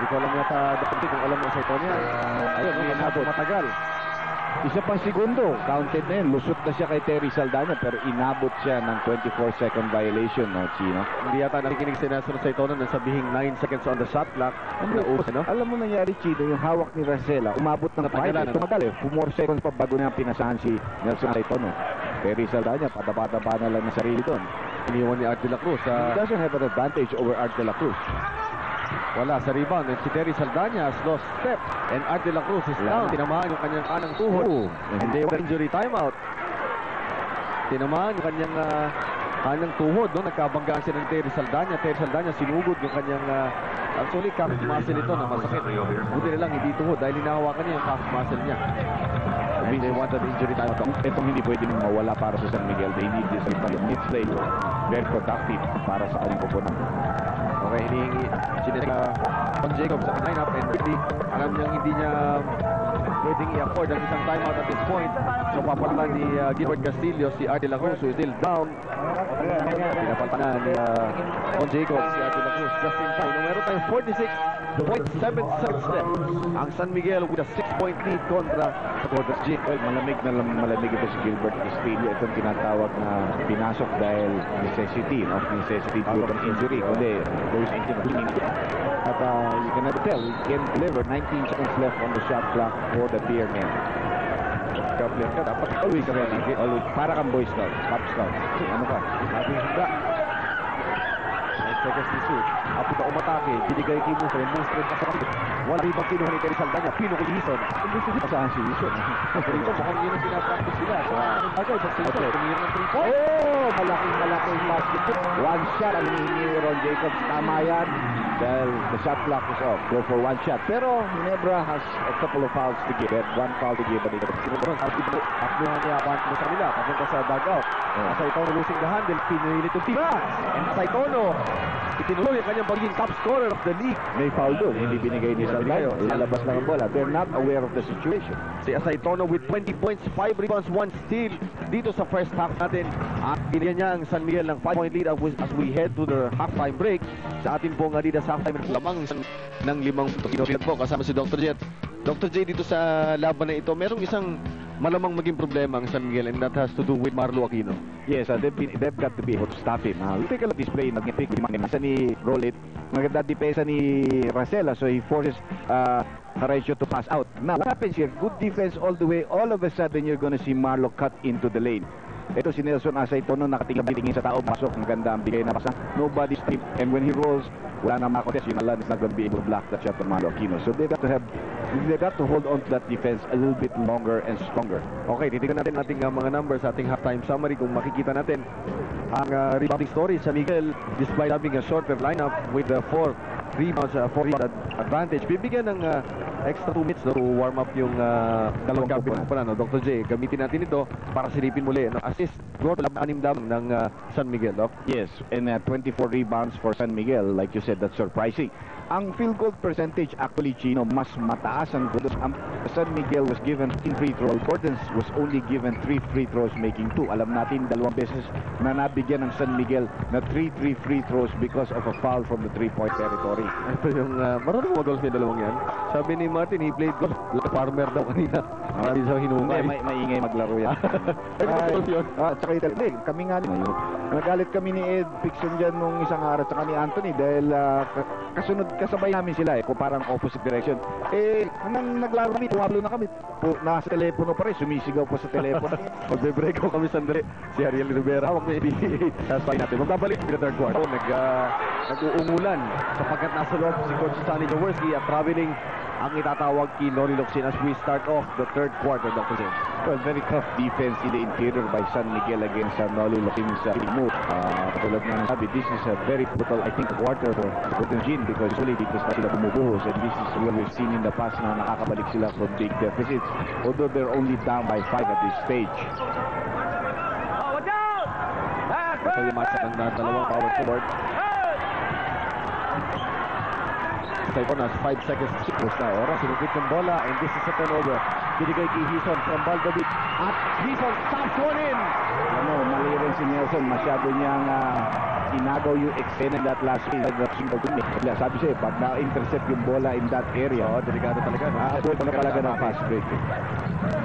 [SPEAKER 1] Hindi ko alam yata, Dr. J, kung alam mo sa ito niya. Ayun, masyado matagal.
[SPEAKER 2] Isa pang segundo, counted na yun. Lusot na siya kay Terry Saldana pero inabot siya ng 24-second violation, no, Chino?
[SPEAKER 1] Hindi yata nakikinig si Nelson sa ito na sabihing 9 seconds on the shot clock. Naubos, no?
[SPEAKER 2] Alam mo nangyari, Chino, yung hawak ni Racela, umabot ng 5. Tumagal eh. 4 seconds pa bago na pinasahan si Nelson Saitono. Terry Saldana, pataba-taba na lang ng sarili doon.
[SPEAKER 1] Iniwan ni Art de la Cruz.
[SPEAKER 2] He doesn't have an advantage over Art de la Cruz.
[SPEAKER 1] Wala sa rebound. And si Terry Saldana has lost step. And Art de la Cruz is down. Tinamaan yung kanyang kanang tuhod. And they were injury timeout. Tinamaan yung kanyang kanang tuhod. No? Nagkabanggaan siya ng Terry Saldana. Terry Saldana sinugod yung kanyang actually calf muscle ito na masakit. Buti na lang hindi tuhod dahil hinahawakan niya yung calf muscle niya. And they wanted injury timeout.
[SPEAKER 2] Itong hindi pwede nang mawala para sa San Miguel. They need this mid-play. Very productive para sa kanyang koponan.
[SPEAKER 1] Okay, hinihingi Juan Jacob sa lineup and really, alam niyang hindi niya pwedeng i-afford ang isang timeout at this point. So papalitan ni Gilbert Castillo si Art de la Cruz who is still down. Pinapalitan na ni Juan Jacob si Art de la Cruz just in time. Meron tayong 46.7 seconds left. Ang San Miguel with a 6-point lead kontra sa Gordon G.
[SPEAKER 2] Well, malamig ito si Gilbert Castillo. Itong tinatawag na pinasok dahil necessity, no? Necessity due to injury. Kundi, goes into the at you can never tell. He can deliver 19 seconds left on the shot clock for the Beer Men.
[SPEAKER 1] Player ka, dapat
[SPEAKER 2] Always ready. Always. Para kang Boy Scout. Pop Scout. Ano ka?
[SPEAKER 1] Ating handa. 9 seconds to shoot. Apit na umatake. Binigay kay Mustre. Mustre pa sa kapit. Wala ibang kinuha ni Terry Saldana. Pino kay Hison.
[SPEAKER 2] Saan si Hison?
[SPEAKER 1] Rito mukhang yun ang pinapractice sila. So, agay, pag sila. Tumira ng 3 points.
[SPEAKER 2] Oh! Malaking basket. One shot ang hinihingi ni Ron Jacobs. Tama yan. dahil the shot clock is off. Go for one shot. Pero Ginebra has a couple of fouls to give. They have one foul to give.
[SPEAKER 1] Takbuhan niya abante mo sa kanila, papunta sa dugout. Saitono losing the handle, pinilit yung Timas. And Saitono, itinuloy ang kanyang pagiging top scorer of the league.
[SPEAKER 2] May foul doon. Hindi binigay ni Saldayo. Lalabas lang ang bola. They're not aware of the situation.
[SPEAKER 1] Si Saitono with 20 points, 5 rebounds, 1 steal dito sa first half natin. At binigyan niya ang San Miguel ng 5-point lead as we head to the halftime break. Sa atin pong Adidas halftime break lamang ng 5 pinoriad po kasama si Dr. Jet. Dr. J, dito sa laban na ito, merong isang malamang maging problema ang San Miguel, and that has to do with Marlo Aquino.
[SPEAKER 2] Yes, they've got to be able to stop him. We take a look at this play. Nag-pick sa ni Rolit. Maganda depensa ni Racela, so he forces Horacio to pass out. Now, what happens here? Good defense all the way. All of a sudden, you're gonna see Marlo cut into the lane. Ito si Nelson Saitono nakatingin sa tao, pasok, maganda ang bigay na pasa. Nobody's team, and when he rolls, wala na makontest. Yung Alan is not going to be able to block that shot from Marlo Aquino. So they got to hold on to that defense a little bit longer and stronger.
[SPEAKER 1] Okay, titignan natin ating mga numbers, ating halftime summary. Kung makikita natin ang rebounding story sa Miguel, despite having a shorter lineup with 4 rebounds, 4 rebound advantage, bibigyan ng extra 2 minutes to warm up yung dalawang gabit pa na, no? Dr. J, gamitin natin ito para silipin muli. No? Assist, goal, 6 ng San Miguel, no?
[SPEAKER 2] Yes, and 24 rebounds for San Miguel. Like you said, that's surprising. Ang field goal percentage, actually, Chino, mas mataas ang goals. San Miguel was given 10 free throws. Gordons was only given 3 free throws, making 2. Alam natin, 2 beses na nabigyan ng San Miguel na 3 free throws because of a foul from the 3-point territory.
[SPEAKER 1] Ito yung marunong mag-goals may dalawang yan. Sabi ni Martin, he played golf like farmer daw kanina. Marami sa hinungay.
[SPEAKER 2] Maingay maglaro yan. Tsaka ito, kami nga nagalit kami ni Ed Pixon dyan nung isang araw, tsaka ni Anthony dahil kasabay namin sila kung parang opposite direction. Nang naglaro kami, tumablo na kami. Nasa telepono pa rin, sumisigaw po sa telepono.
[SPEAKER 1] Magbe-break ko kami sandali. Si Ariel Rivera, huwag may ibigay. Sasabi natin. Magbabalik sa third quarter. Nag-uumulan sapagkat nasa loob si Coach Sonny Jaworski at traveling ang itatawag kay Noli Locsin as we start off the third quarter, Dr. James.
[SPEAKER 2] Well, very tough defense in the interior by San Miguel against Noli Locsin's move. Tulad nga sabi, this is a very brutal, I think, quarter for Gene because usually dito sila bumubuhos, and this is what we've seen in the past na nakakabalik sila from big deficits, although they're only down by 5 at this stage.
[SPEAKER 1] Ito yung match ng dalawang power forward. Ito na 5 seconds na oras. Sinukit yung bola, and this is a turnover. Binigay kay Hison from Baldabit. At Hison stops one in.
[SPEAKER 2] Mali rin si Nelson. Masyado niyang inagaw yung eksena in that last play. Sabi siya, pag na-intercept yung bola in that area,
[SPEAKER 1] delikado talaga.
[SPEAKER 2] Ito talaga ng fast break.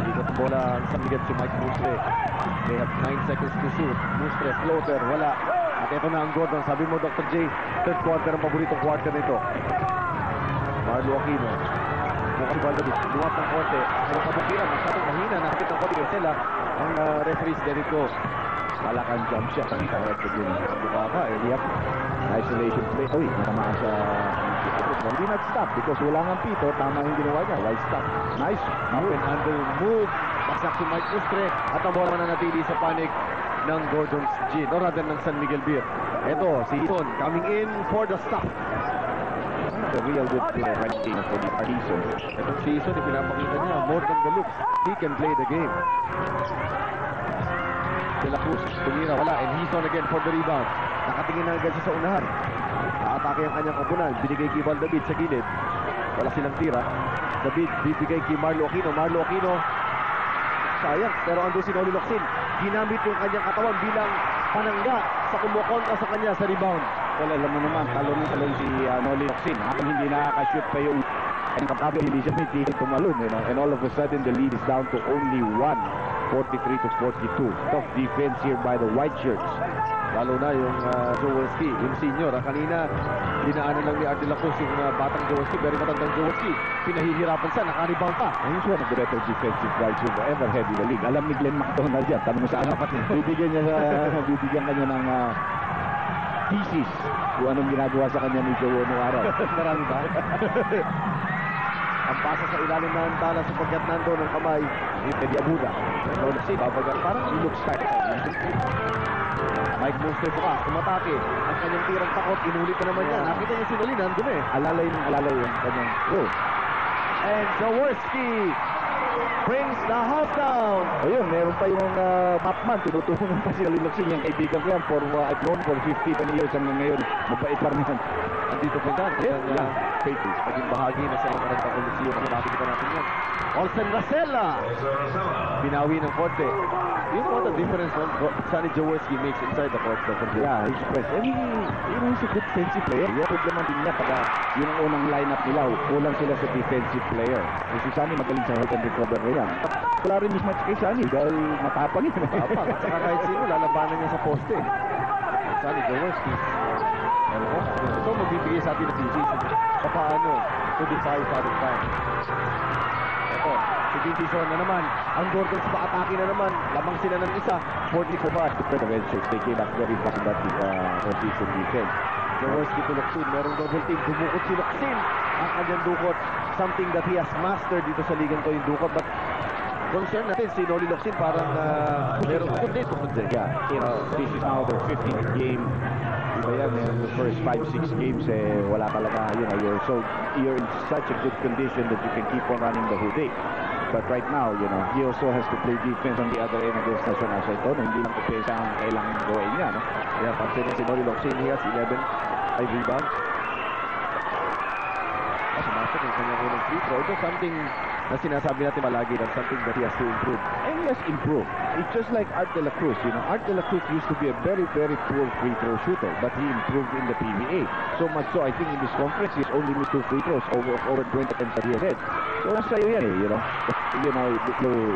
[SPEAKER 1] Dito ang bola ang San Miguel si Mike Mustre. They have 9 seconds to shoot. Mustre, floater, wala. At ito na ang Gordon. Sabi mo, Dr. J, third quarter ang paboritong quarter nito. Marlo Aquino. Mukhang Baldabit. Luwat ng konti. Pero kabukiran, masyadong mahina. Nakapit ng konti. Sila ang referees dito.
[SPEAKER 2] Malakang jump shot. Ang correct ko din.
[SPEAKER 1] Buka ka,
[SPEAKER 2] Yep. Isolation play. Uy, natamaan sa... Hindi nag-stop because wala nga pito. Tama yung ginawa niya. Why stop? Nice.
[SPEAKER 1] Up and under move. Basak si Mike Mustre. At ang bola mananatili sa panig ng Gordon's Gin. O rather ng San Miguel Beer. Ito, si Hison coming in for the stop.
[SPEAKER 2] A real good player right team for the Hison.
[SPEAKER 1] Ito si Hison, ipinapakita niya. More than the looks. He can play the game. De La Cruz, tumira, wala. And Hison again for the rebound. Nakatingin na agad siya sa unahan. Nakatake ang kanyang kapunan. Binigay kay Baldabit sa gilid. Wala silang tira. David, bibigay kay Marlo Aquino. Marlo Aquino, sayang. Pero ando si Noli Locsin. Ginamit yung kanyang katawan bilang panangga sa kumukontra sa kanya sa rebound.
[SPEAKER 2] Well, alam mo naman, talon si Noli Locsin. Habang hindi nakaka-shoot pa yung kapatid, hindi siya may tigil tumalon. And all of a sudden, the lead is down to only 1, 43-42. Tough defense here by the white shirts.
[SPEAKER 1] Lalo na yung Jaworski, yung senior. Kanina, dinaanan lang ni Art de la Cruz yung batang Jaworski, very matandang Jaworski. Pinahihirapan siya, naka-rebound pa.
[SPEAKER 2] He's one of the better defensive guys you've ever had in the league. Alam ni Glenn McDonald yan. Tanong mo sa apat niya. Bibigyan kanya ng thesis kung anong ginagawa sa kanya ni Joe noong araw.
[SPEAKER 1] Marami ba? Ang pasa sa ilalim ng tala sapagkat nandoon ang kamay ni Eddie Abuda. Pero babagal, parang look start. Mike Monster buka, umatake. Ang kanyang tirang takot, inulit na naman niya. Nakita niya si Nolinan, dun eh.
[SPEAKER 2] Alalay yung kanyang goal.
[SPEAKER 1] And Jaworski brings the house down.
[SPEAKER 2] Ayun, meron pa yung Batman. Tinutulungan pa si Liloksin yung kaibigan ko yan for I've known for 50 years hanggang ngayon. Mabait pa rin yan.
[SPEAKER 1] Andito po dyan.
[SPEAKER 2] Yeah.
[SPEAKER 1] Naging bahagi na sa Karantang Coliseo. Nakakita natin yan. Olsen Rosella. Binawi ng konti. You know the difference Sonny Jaworski makes inside the court.
[SPEAKER 2] Yeah, he's fresh. And he's a good defensive player. Yeah, problema din niya pag yung unang lineup nila, kulang sila sa defensive player. Si Sonny magaling sa help and recover na yan. Wala rin mismatch kay Sonny dahil matapang yun.
[SPEAKER 1] Matapang. At saka kahit sino, lalabanan niya sa poste. Sonny Jaworski. Ito magbibigay sa atin ng thesis. Paano to defy Father Time. Ito, si Vincison na naman. Ang Gordons pa-atake na naman. Lamang sila ng isa. 44.
[SPEAKER 2] They came back very fast in that rotation defense.
[SPEAKER 1] Jaworski to Locsin. Merong double team. Dumukot si Locsin. Ang kanyang dukot. Something that he has mastered dito sa ligan ko yung dukot. But concern natin si Noli Locsin parang merong kundi.
[SPEAKER 2] Yeah, this is now their 15th game. Diba yan, the first 5-6 games, wala talaga, you're in such a good condition that you can keep on running the whole day. But right now, he also has to play defense on the other end against Nacional Saitono. Hindi lang kupesa ang kailangan gawin niya, no?
[SPEAKER 1] Yeah, pansin si Noli Locsin, he has 11 rebounds. Sumasok yung kanyang unang free throw. Ito something na sinasabi natin palagi na something that he has to improve.
[SPEAKER 2] And he has improved. It's just like Art de la Cruz. Art de la Cruz used to be a very, very poor free throw shooter, but he improved in the PBA. So much so, I think in this conference, he's only missed 2 free throws over 20 attempts that he had. So nasa iyo yan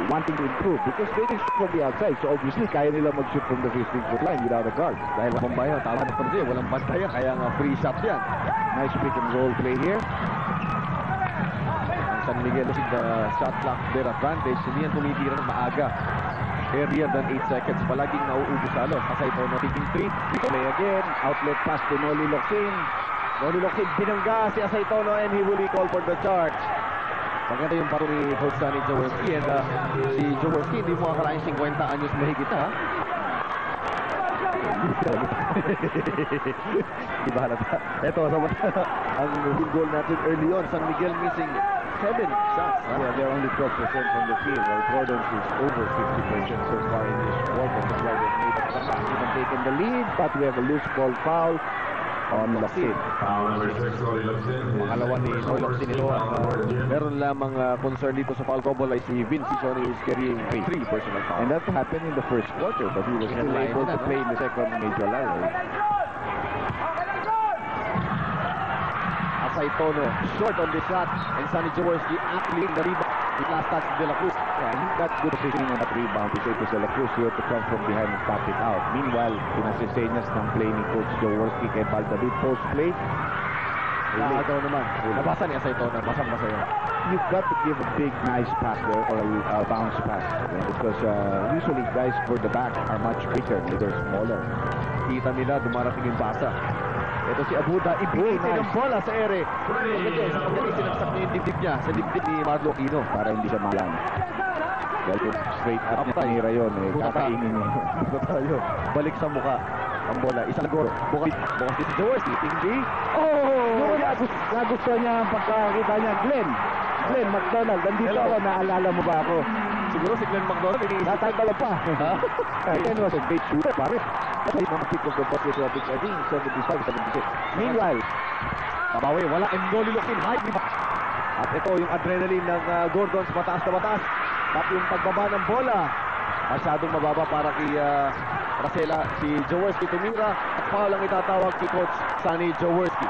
[SPEAKER 2] wanting to improve because they can shoot from the outside. So obviously, kaya nila mag-shoot from the 15-foot line without a guard.
[SPEAKER 1] Dahil walang bayan, tama na pala walang bantaya, kaya nga free shot yan.
[SPEAKER 2] Nice pick and roll play here.
[SPEAKER 1] San Miguel is the shot clock their advantage. Hindi yan tumitira ng maaga. Earlier than 8 seconds. Palaging nauubos lalo. Kasi ito na taking 3.
[SPEAKER 2] Play again. Outlet pass to Noli Locsin.
[SPEAKER 1] Noli Locsin binangga si Asaytono and he will be called for the charge. Maganda yung paro ni Coach Sonny Jaworski. And si Jaworski hindi mo akalain 50 anyos mahigit ha. Diba halata? Ito ang goal natin early on. San Miguel missing 7 shots.
[SPEAKER 2] Yeah, they're only 12% from the field. While Gordon's is over 50% so far in this quarter. That's why they've made a comeback and taken the lead. But we have a loose ball foul on Locsin.
[SPEAKER 1] Makalawa ni Noli Locsin ito. Meron lamang concern dito sa foul trouble ay si Vince Sisoni is carrying 3 personal foul.
[SPEAKER 2] And that happened in the first quarter, but he was still able to play in the second major level.
[SPEAKER 1] Asaytono short on the shot and Sonny Jaworski actually in the rebound. It last touch De La Cruz.
[SPEAKER 2] Yeah, he got good positioning on that rebound. He said to De La Cruz, you have to come from behind and stop it out. Meanwhile, pinasisenyas ng play ni Coach Jaworski kay Valdavid. Post play.
[SPEAKER 1] Nakagaw naman. Nabasa ni Asaytono. Basang-basa yun.
[SPEAKER 2] You've got to give a big, nice pass there or a bounce pass. Because usually guys for the back are much quicker. They're smaller.
[SPEAKER 1] Kita nila, dumarating yung basa. Ito si Abuda, ibigay ng bola sa ere. Maganda, sa pagdating sinagsak niya yung dibdib niya sa dibdib ni Marlo Quino
[SPEAKER 2] para hindi siya malan. Dahil straight up niya tinira yun, kakainin niya.
[SPEAKER 1] Tayo. Balik sa muka ang bola. Isang gol. Bukas si Jaworski. Tinggi.
[SPEAKER 2] Oh! Nagustuhan niya ang pagkakita niya. Glenn McDonald, nandito ako, naalala mo ba ako?
[SPEAKER 1] Siguro si Glenn McDonald.
[SPEAKER 2] Natagala pa. Glenn was a great shooter, pare. Kasi mga pick of the bucket, I think 75-76. Meanwhile,
[SPEAKER 1] Kabawi, wala. And Noli Locsin, high. At ito yung adrenaline ng Gordons, mataas na mataas. At yung pagbaba ng bola, masyadong mababa para kay Rosella. Si Jaworski tumira at foul ang itatawag si Coach Sonny Jaworski.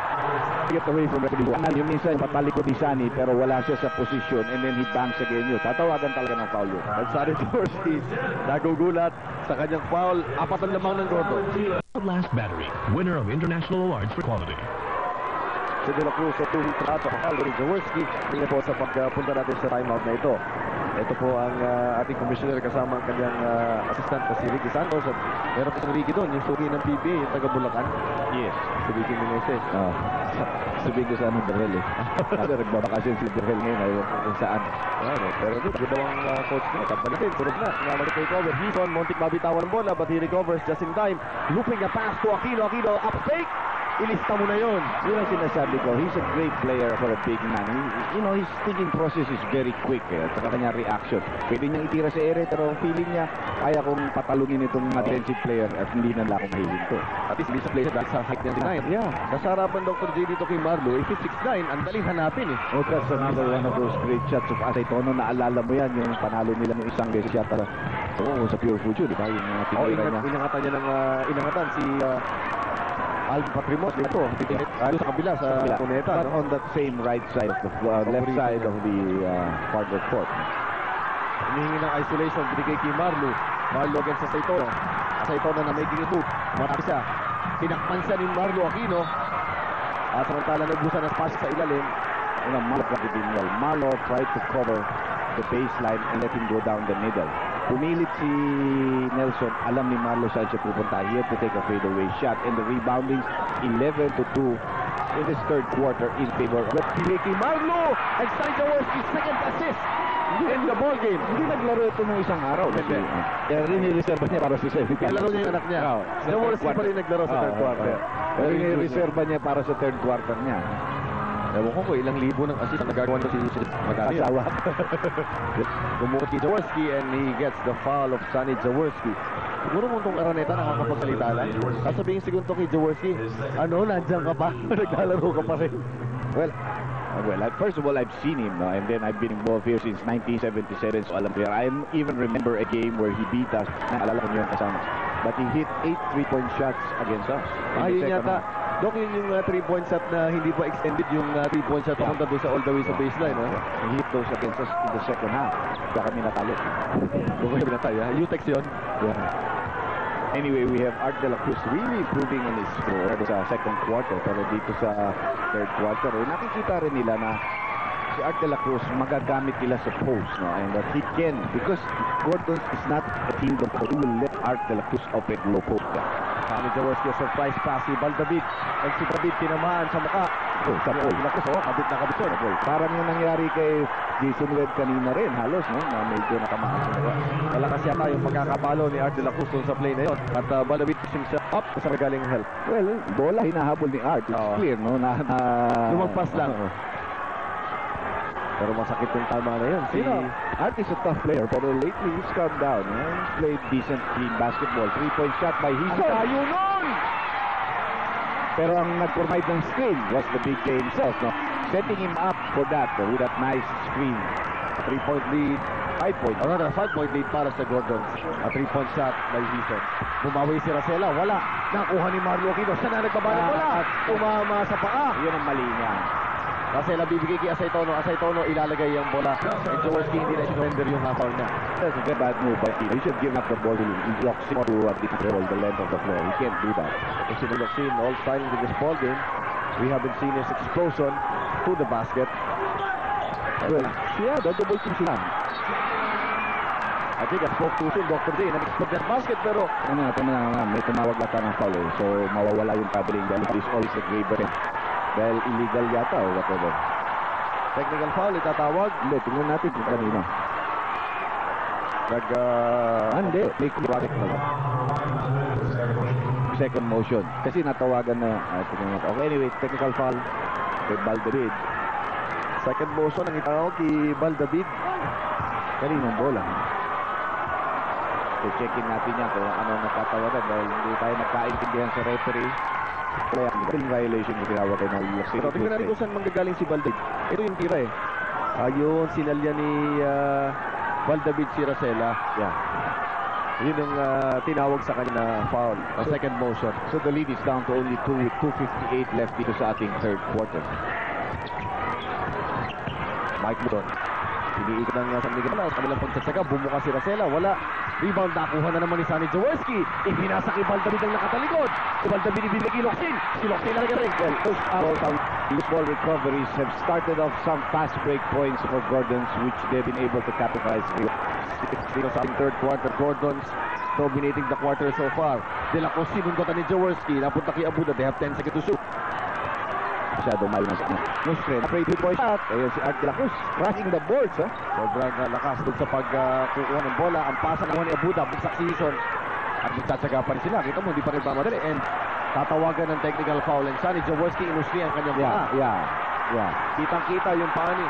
[SPEAKER 2] Get away from the ball. Yung minsan, patalikod ni Sonny, pero wala siya sa position and then he bangs again yun. Tatawagan talaga ng foul yun.
[SPEAKER 1] At Sonny Jaworski nagugulat sa kanyang foul. 4 ang lamang ng Gordon.
[SPEAKER 3] Outlast Battery, winner of international awards for quality.
[SPEAKER 1] Si De La Cruz sa 2-hit trato. Ni Jaworski. Tingnan po sa pagpunta natin sa timeout na ito. Ito po ang ating commissioner kasama ang kanyang assistant na si Ricky Santos. At meron po si Ricky doon, yung suki ng PBA, yung taga Bulacan.
[SPEAKER 2] Yes.
[SPEAKER 1] Si Ricky Meneses.
[SPEAKER 2] Sabihin ko sana Darrell eh. Kasi nagbabakasyon si Darrell ngayon. Ayaw ko kung saan.
[SPEAKER 1] Pero good, gandawang coach niya. Tagbalitin, turog na. Nga mag-take over. Hison, muntik mabitawan ng bola, but he recovers just in time. Looping a pass to Aquino. Aquino, up fake. Ilista mo na yun.
[SPEAKER 2] Yun ang sinasabi ko. He's a great player for a big man. His thinking process is very quick. At saka kanyang reaction. Pwede niyang itira sa ere, pero feeling niya, kaya kong patalungin itong defensive player at hindi na lang akong mahihinto.
[SPEAKER 1] At least hindi sa player dahil sa height niya si 9. Yeah. Nasa harapan Dr. J dito kay Marlo, if it's 6'9", ang daling hanapin eh.
[SPEAKER 2] Oh, that's another one of those great shots of Asay Tono. Naalala mo yan, yung panalo nila ng isang beses yata. Oo, sa Pure Future, di ba? Yung tinira niya.
[SPEAKER 1] Inangatan niya ng inangatan si Alvin Patrimos dito. Sa kabila sa Cuneta.
[SPEAKER 2] But on that same right side of the left side of the partner court.
[SPEAKER 1] Hinihingi ng isolation, binigay kay Marlo. Marlo against sa Saitono. Saitono na making it move. Marami siya. Tinakpan siya ni Marlo Aquino. At samantala nagbusan ng pass sa ilalim.
[SPEAKER 2] Marlo tried to cover the baseline and let him go down the middle. Pumilit si Nelson. Alam ni Marlo saan siya pupunta. He had to take a fadeaway shot. And the rebounding 11-2 in this third quarter in favor of
[SPEAKER 1] Ricky Marlo. And Jaworski's second assist in the ball game.
[SPEAKER 2] Hindi naglaro ito nung isang araw.
[SPEAKER 1] Hindi.
[SPEAKER 2] Kaya rin-reserve niya para sa 70.
[SPEAKER 1] Naglaro niya yung anak niya. Jaworski pa rin naglaro sa third quarter.
[SPEAKER 2] Pero rin-reserve niya para sa third quarter niya.
[SPEAKER 1] Ewan ko ilang libo ng assist na nagagawa si Magkano.
[SPEAKER 2] Asawa.
[SPEAKER 1] Bumukot si Jaworski and he gets the foul of Sonny Jaworski. Siguro mo itong Araneta nakakapagsalita lang. Sasabihin siguro ito kay Jaworski, ano, nandiyan ka pa? Naglalaro ka pa rin.
[SPEAKER 2] Well, first of all, I've seen him, no? And then I've been involved here since 1977, so alam ko yan. I even remember a game where he beat us. Naalala ko niyo yung kasama. But he hit 8 3-point shots against us.
[SPEAKER 1] Yun yata. Dok, yun yung 3-point shot na hindi pa extended yung 3-point shot papunta doon sa all the way sa baseline.
[SPEAKER 2] He hit those against us in the second half. Kaya kami natalo.
[SPEAKER 1] Doon kami natalo. U-Tex yun.
[SPEAKER 2] Yeah. Anyway, we have Art de la Cruz really improving on his score sa second quarter. Pero dito sa third quarter, nakikita rin nila na si Art de la Cruz magagamit nila sa post. No? And that he can, because Gordon is not a team that he will let Art de la Cruz operate low post.
[SPEAKER 1] Sonny Jaworski, a surprise pass si Baldavid. And si David tinamaan sa mukha.
[SPEAKER 2] Sa post.
[SPEAKER 1] Kabit na kabit yun.
[SPEAKER 2] Parang yung nangyari kay Jason Webb kanina rin, halos, no? Na medyo natamaan sa mukha.
[SPEAKER 1] Malakas yata yung pagkakapalo ni Art de la Cruz sa play na yun. At Baldavid himself up sa magaling help.
[SPEAKER 2] Well, bola hinahabol ni Art. It's clear, no?
[SPEAKER 1] Lumagpas lang. Pero masakit yung tama na yun.
[SPEAKER 2] Art is a tough player, pero lately he's calmed down. He's played decent clean basketball. 3-point shot by Hison.
[SPEAKER 1] Ang tayo nun!
[SPEAKER 2] Pero ang nag-provide ng screen was the big play himself. No? Setting him up for that with that nice screen.
[SPEAKER 1] 3-point lead. 5-point. Another 5-point lead para sa Gordon. A 3-point shot by Hison. Bumawi si Racela. Wala. Nakuha ni Marlo Aquino. Siya na nagbabalak. Wala. Tumama sa paa.
[SPEAKER 2] Yun ang mali niya.
[SPEAKER 1] Racela bibigay kay Asaytono. Asaytono ilalagay yung bola. And Jaworski hindi na surrender yung half-foul niya.
[SPEAKER 2] That's a bad move by Tino. He should give up the ball. He blocks him to control the length of the floor. He can't do that.
[SPEAKER 1] As you have seen all silent in this ball game, we haven't seen his explosion to the basket.
[SPEAKER 2] Well, yeah, the double team sila.
[SPEAKER 1] I think I spoke too soon, Dr. J. Nag-expect that basket, pero
[SPEAKER 2] may tumawag lata ng foul. So, mawawala yung traveling. Dahil it is always a grave event. Dahil illegal yata o whatever.
[SPEAKER 1] Technical foul, itatawag.
[SPEAKER 2] Hindi, tingnan natin kung kanina. Hindi, may correct na. Second motion. Kasi natawagan na. Okay, anyway, technical foul. Kay Baldavid.
[SPEAKER 1] Second motion ang itawag kay Baldavid.
[SPEAKER 2] Kaninong bola. So, check-in natin yan kung ano natatawagan dahil hindi tayo nagkaintindihan sa referee. Kaya yung violation yung tinawag kayo na Lulas.
[SPEAKER 1] Pero tingnan natin kung saan manggagaling si Baldavid. Ito yung tira eh. Ayun, sinalya ni Baldavid si Racela.
[SPEAKER 2] Yeah.
[SPEAKER 1] Yun yung tinawag sa kanya foul. A second motion.
[SPEAKER 2] So the lead is down to only 2 with 2:58 left dito sa ating third quarter.
[SPEAKER 1] Mike Luton. Iniikot ng San Miguel sa kabilang pagtsatsaga. Bumuka si Racela. Wala. Rebound. Nakuha na naman ni Sonny Jaworski. Ipinasa kay Baldavid ang nakatalikod. Si Baldavid ibinigay kay Locsin. Si Locsin na rin.
[SPEAKER 2] Those ball recoveries have started off some fast break points for Gordons which they've been able to capitalize with.
[SPEAKER 1] Dito sa ating third quarter, Gordons dominating the quarter so far. De La Cruz sinunggatan ni Jaworski. Napunta kay Abuda. They have 10 seconds to shoot.
[SPEAKER 2] masyadong malas ng strength. Afraid 3-point shot. Ayan si Art de la Cruz rushing the boards.
[SPEAKER 1] Sobrang lakas doon sa pagkukuha ng bola. Ang pasa ng ni Abuda, bugsak si Hison. At magtsatsaga pa rin sila. Kita mo, hindi pa rin pamadali. And tatawagan ng technical foul. And Sonny Jaworski inusli ang kanyang paa.
[SPEAKER 2] Yeah.
[SPEAKER 1] Kitang-kita yung paa ni.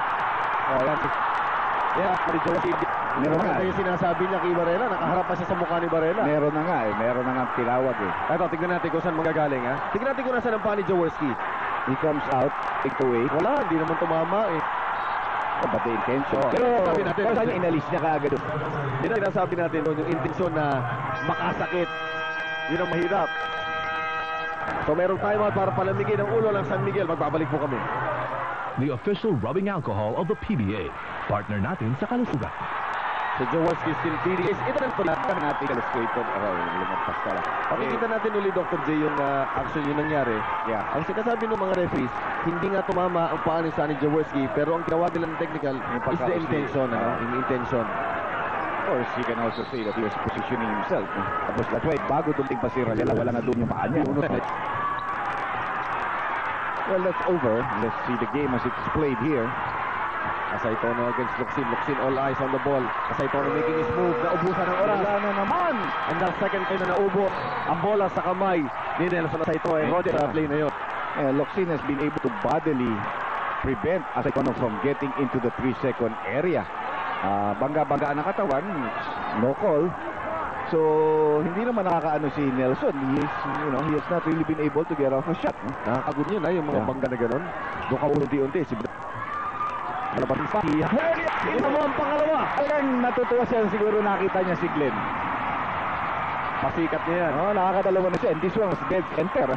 [SPEAKER 1] Sonny Jaworski.
[SPEAKER 2] Meron nga.
[SPEAKER 1] Ito yung sinasabi niya kay Varela. Nakaharap pa siya sa mukha ni Varela.
[SPEAKER 2] Meron na nga Meron na nga tinawag
[SPEAKER 1] Ito, tignan natin kung saan magagaling. Tignan natin kung nasaan ang paa ni Jaworski.
[SPEAKER 2] He comes out, take away.
[SPEAKER 1] Wala, hindi naman tumama
[SPEAKER 2] But the intention.
[SPEAKER 1] Pero sabi natin,
[SPEAKER 2] kung saan niya inalis niya kaagad.
[SPEAKER 1] Yun ang sinasabi natin doon, yung intensyon na makasakit. Yun ang mahirap. So merong timeout para palamigin ang ulo ng San Miguel. Magbabalik po kami.
[SPEAKER 3] The official rubbing alcohol of the PBA. Partner natin sa kalusugan.
[SPEAKER 1] So Jaworski still feeding. Ito na pala
[SPEAKER 2] Natin illustrated. Lumagpas ka lang.
[SPEAKER 1] Pakikita natin ulit, Dr. J, yung action yung nangyari.
[SPEAKER 2] Yeah.
[SPEAKER 1] Ang sinasabi ng mga referees, hindi nga tumama ang paa ni Sonny Jaworski, pero ang ginawa nila ng technical is the intention. Yung intention.
[SPEAKER 2] Of course, you can also say that he was positioning himself. Tapos that's why, bago dumating pa si Ralera, wala na doon yung paa niya. Well, that's over. Let's see the game as it's played here.
[SPEAKER 1] Asaytono against Luxin. Luxin all eyes on the ball. Asaytono making his move. Naubusan ng oras.
[SPEAKER 2] Wala na naman!
[SPEAKER 1] And the second time na naubo ang bola sa kamay ni Nelson Asaytono. Roger sa play na yun.
[SPEAKER 2] Locsin has been able to bodily prevent Asaytono from getting into the 3-second area. Bangga-banggaan ang katawan. No call. So, hindi naman nakakaano si Nelson. He has not really been able to get off a shot.
[SPEAKER 1] Nakakagod yun yung mga bangga na gano'n. Doon ka unti-unti. Malabating pa. Ito mo ang pangalawa.
[SPEAKER 2] Ayan, natutuwa siya. Siguro nakita niya si Glenn.
[SPEAKER 1] Pasikat niya yan.
[SPEAKER 2] Nakakadalawa na siya. And this one was dead center.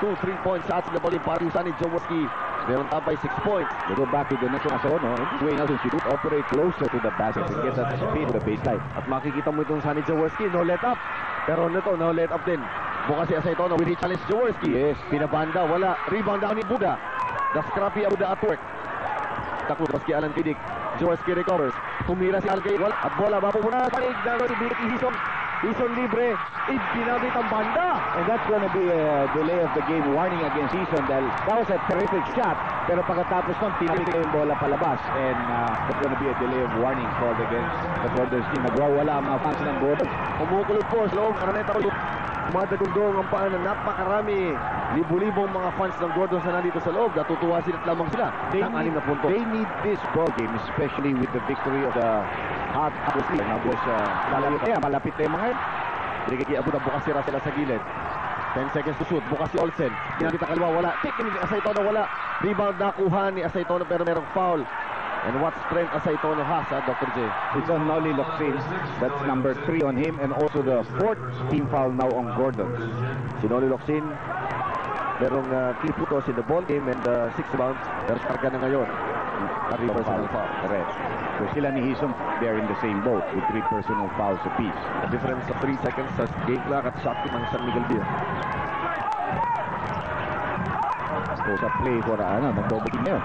[SPEAKER 1] 2 3-point shots na ball para yung Sonny Jaworski. Meron tabay 6 points.
[SPEAKER 2] They go back to the next one. This way Nelson should operate closer to the basket and get that speed to the baseline.
[SPEAKER 1] At makikita mo itong Sonny Jaworski. No let up. Pero nito, no let up din. Bukas si Asaytono with the challenge Jaworski.
[SPEAKER 2] Yes.
[SPEAKER 1] Pinabanda, wala. Rebound down ni Buda. The scrappy Buda at work. Takot kay Alan Pidik. Jaworski recovers. Tumira si Alkay. At bola mapupuna. Panig na rin si Hison. Hison libre. Ginamit ang banda.
[SPEAKER 2] And that's going to be a delay of the game warning against Hison dahil that was a terrific shot. Pero pagkatapos nun, tinapit yung bola palabas. And that's going to be a delay of warning called against the Gordons team. Nagwawala ang mga fans ng Gordons.
[SPEAKER 1] Kumukulot po sa loob. Araneta ulit. Madagundong ang paan ng napakarami. Libo-libong mga fans ng Gordons na nandito sa loob. Natutuwa sila at lamang sila.
[SPEAKER 2] They need this ball game, especially with the victory of the Hot Apples League. Malapit na yung mga yun.
[SPEAKER 1] Binigay Abuda, bukas sila sa gilid. 10 seconds to shoot. Bukas si Olsen. Ginamit ang kaliwa, wala. Pick ni Asaytono, wala. Rebound nakuha ni Asaytono pero merong foul. And what strength Asaytono has, Dr. J?
[SPEAKER 2] It's on Nolly Locsin. That's number 3 on him and also the 4th team foul now on Gordon.
[SPEAKER 1] Si Nolly Locsin, merong 3 putos in the ball game and 6 rebounds. Pero karga na ngayon. Personal foul.
[SPEAKER 2] Correct. So sila ni Hison, they're in the same boat with 3 personal fouls apiece.
[SPEAKER 1] A difference of 3 seconds sa game clock at shot team ng San Miguel Beer.
[SPEAKER 2] So sa play for nag-double team yun.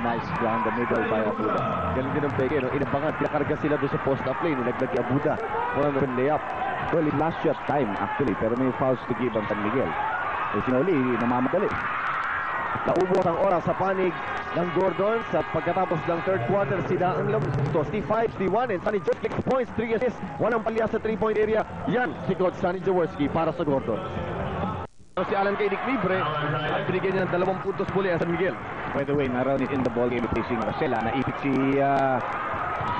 [SPEAKER 2] Nice down the middle by Abuda.
[SPEAKER 1] Galing din ang peke, inabangan. Pinakarga sila doon sa post-up play. Nilaglag kay Abuda. Walang layup.
[SPEAKER 2] Well, it last shot time actually, pero may fouls to give ang San Miguel. Sinuli, namamadali.
[SPEAKER 1] Naubos ang oras sa panig ng Gordon sa pagkatapos ng third quarter. Sila ang labos. 65, 61 and Sonny Jaworski 6 points, 3 assists. Walang palya sa 3-point area. Yan si Coach Sonny Jaworski para sa Gordon. Si Alan Kaidik libre at binigyan niya ng 2 puntos muli ang San Miguel.
[SPEAKER 2] By the way, naroon it in the ball game facing Rosella. Naipit si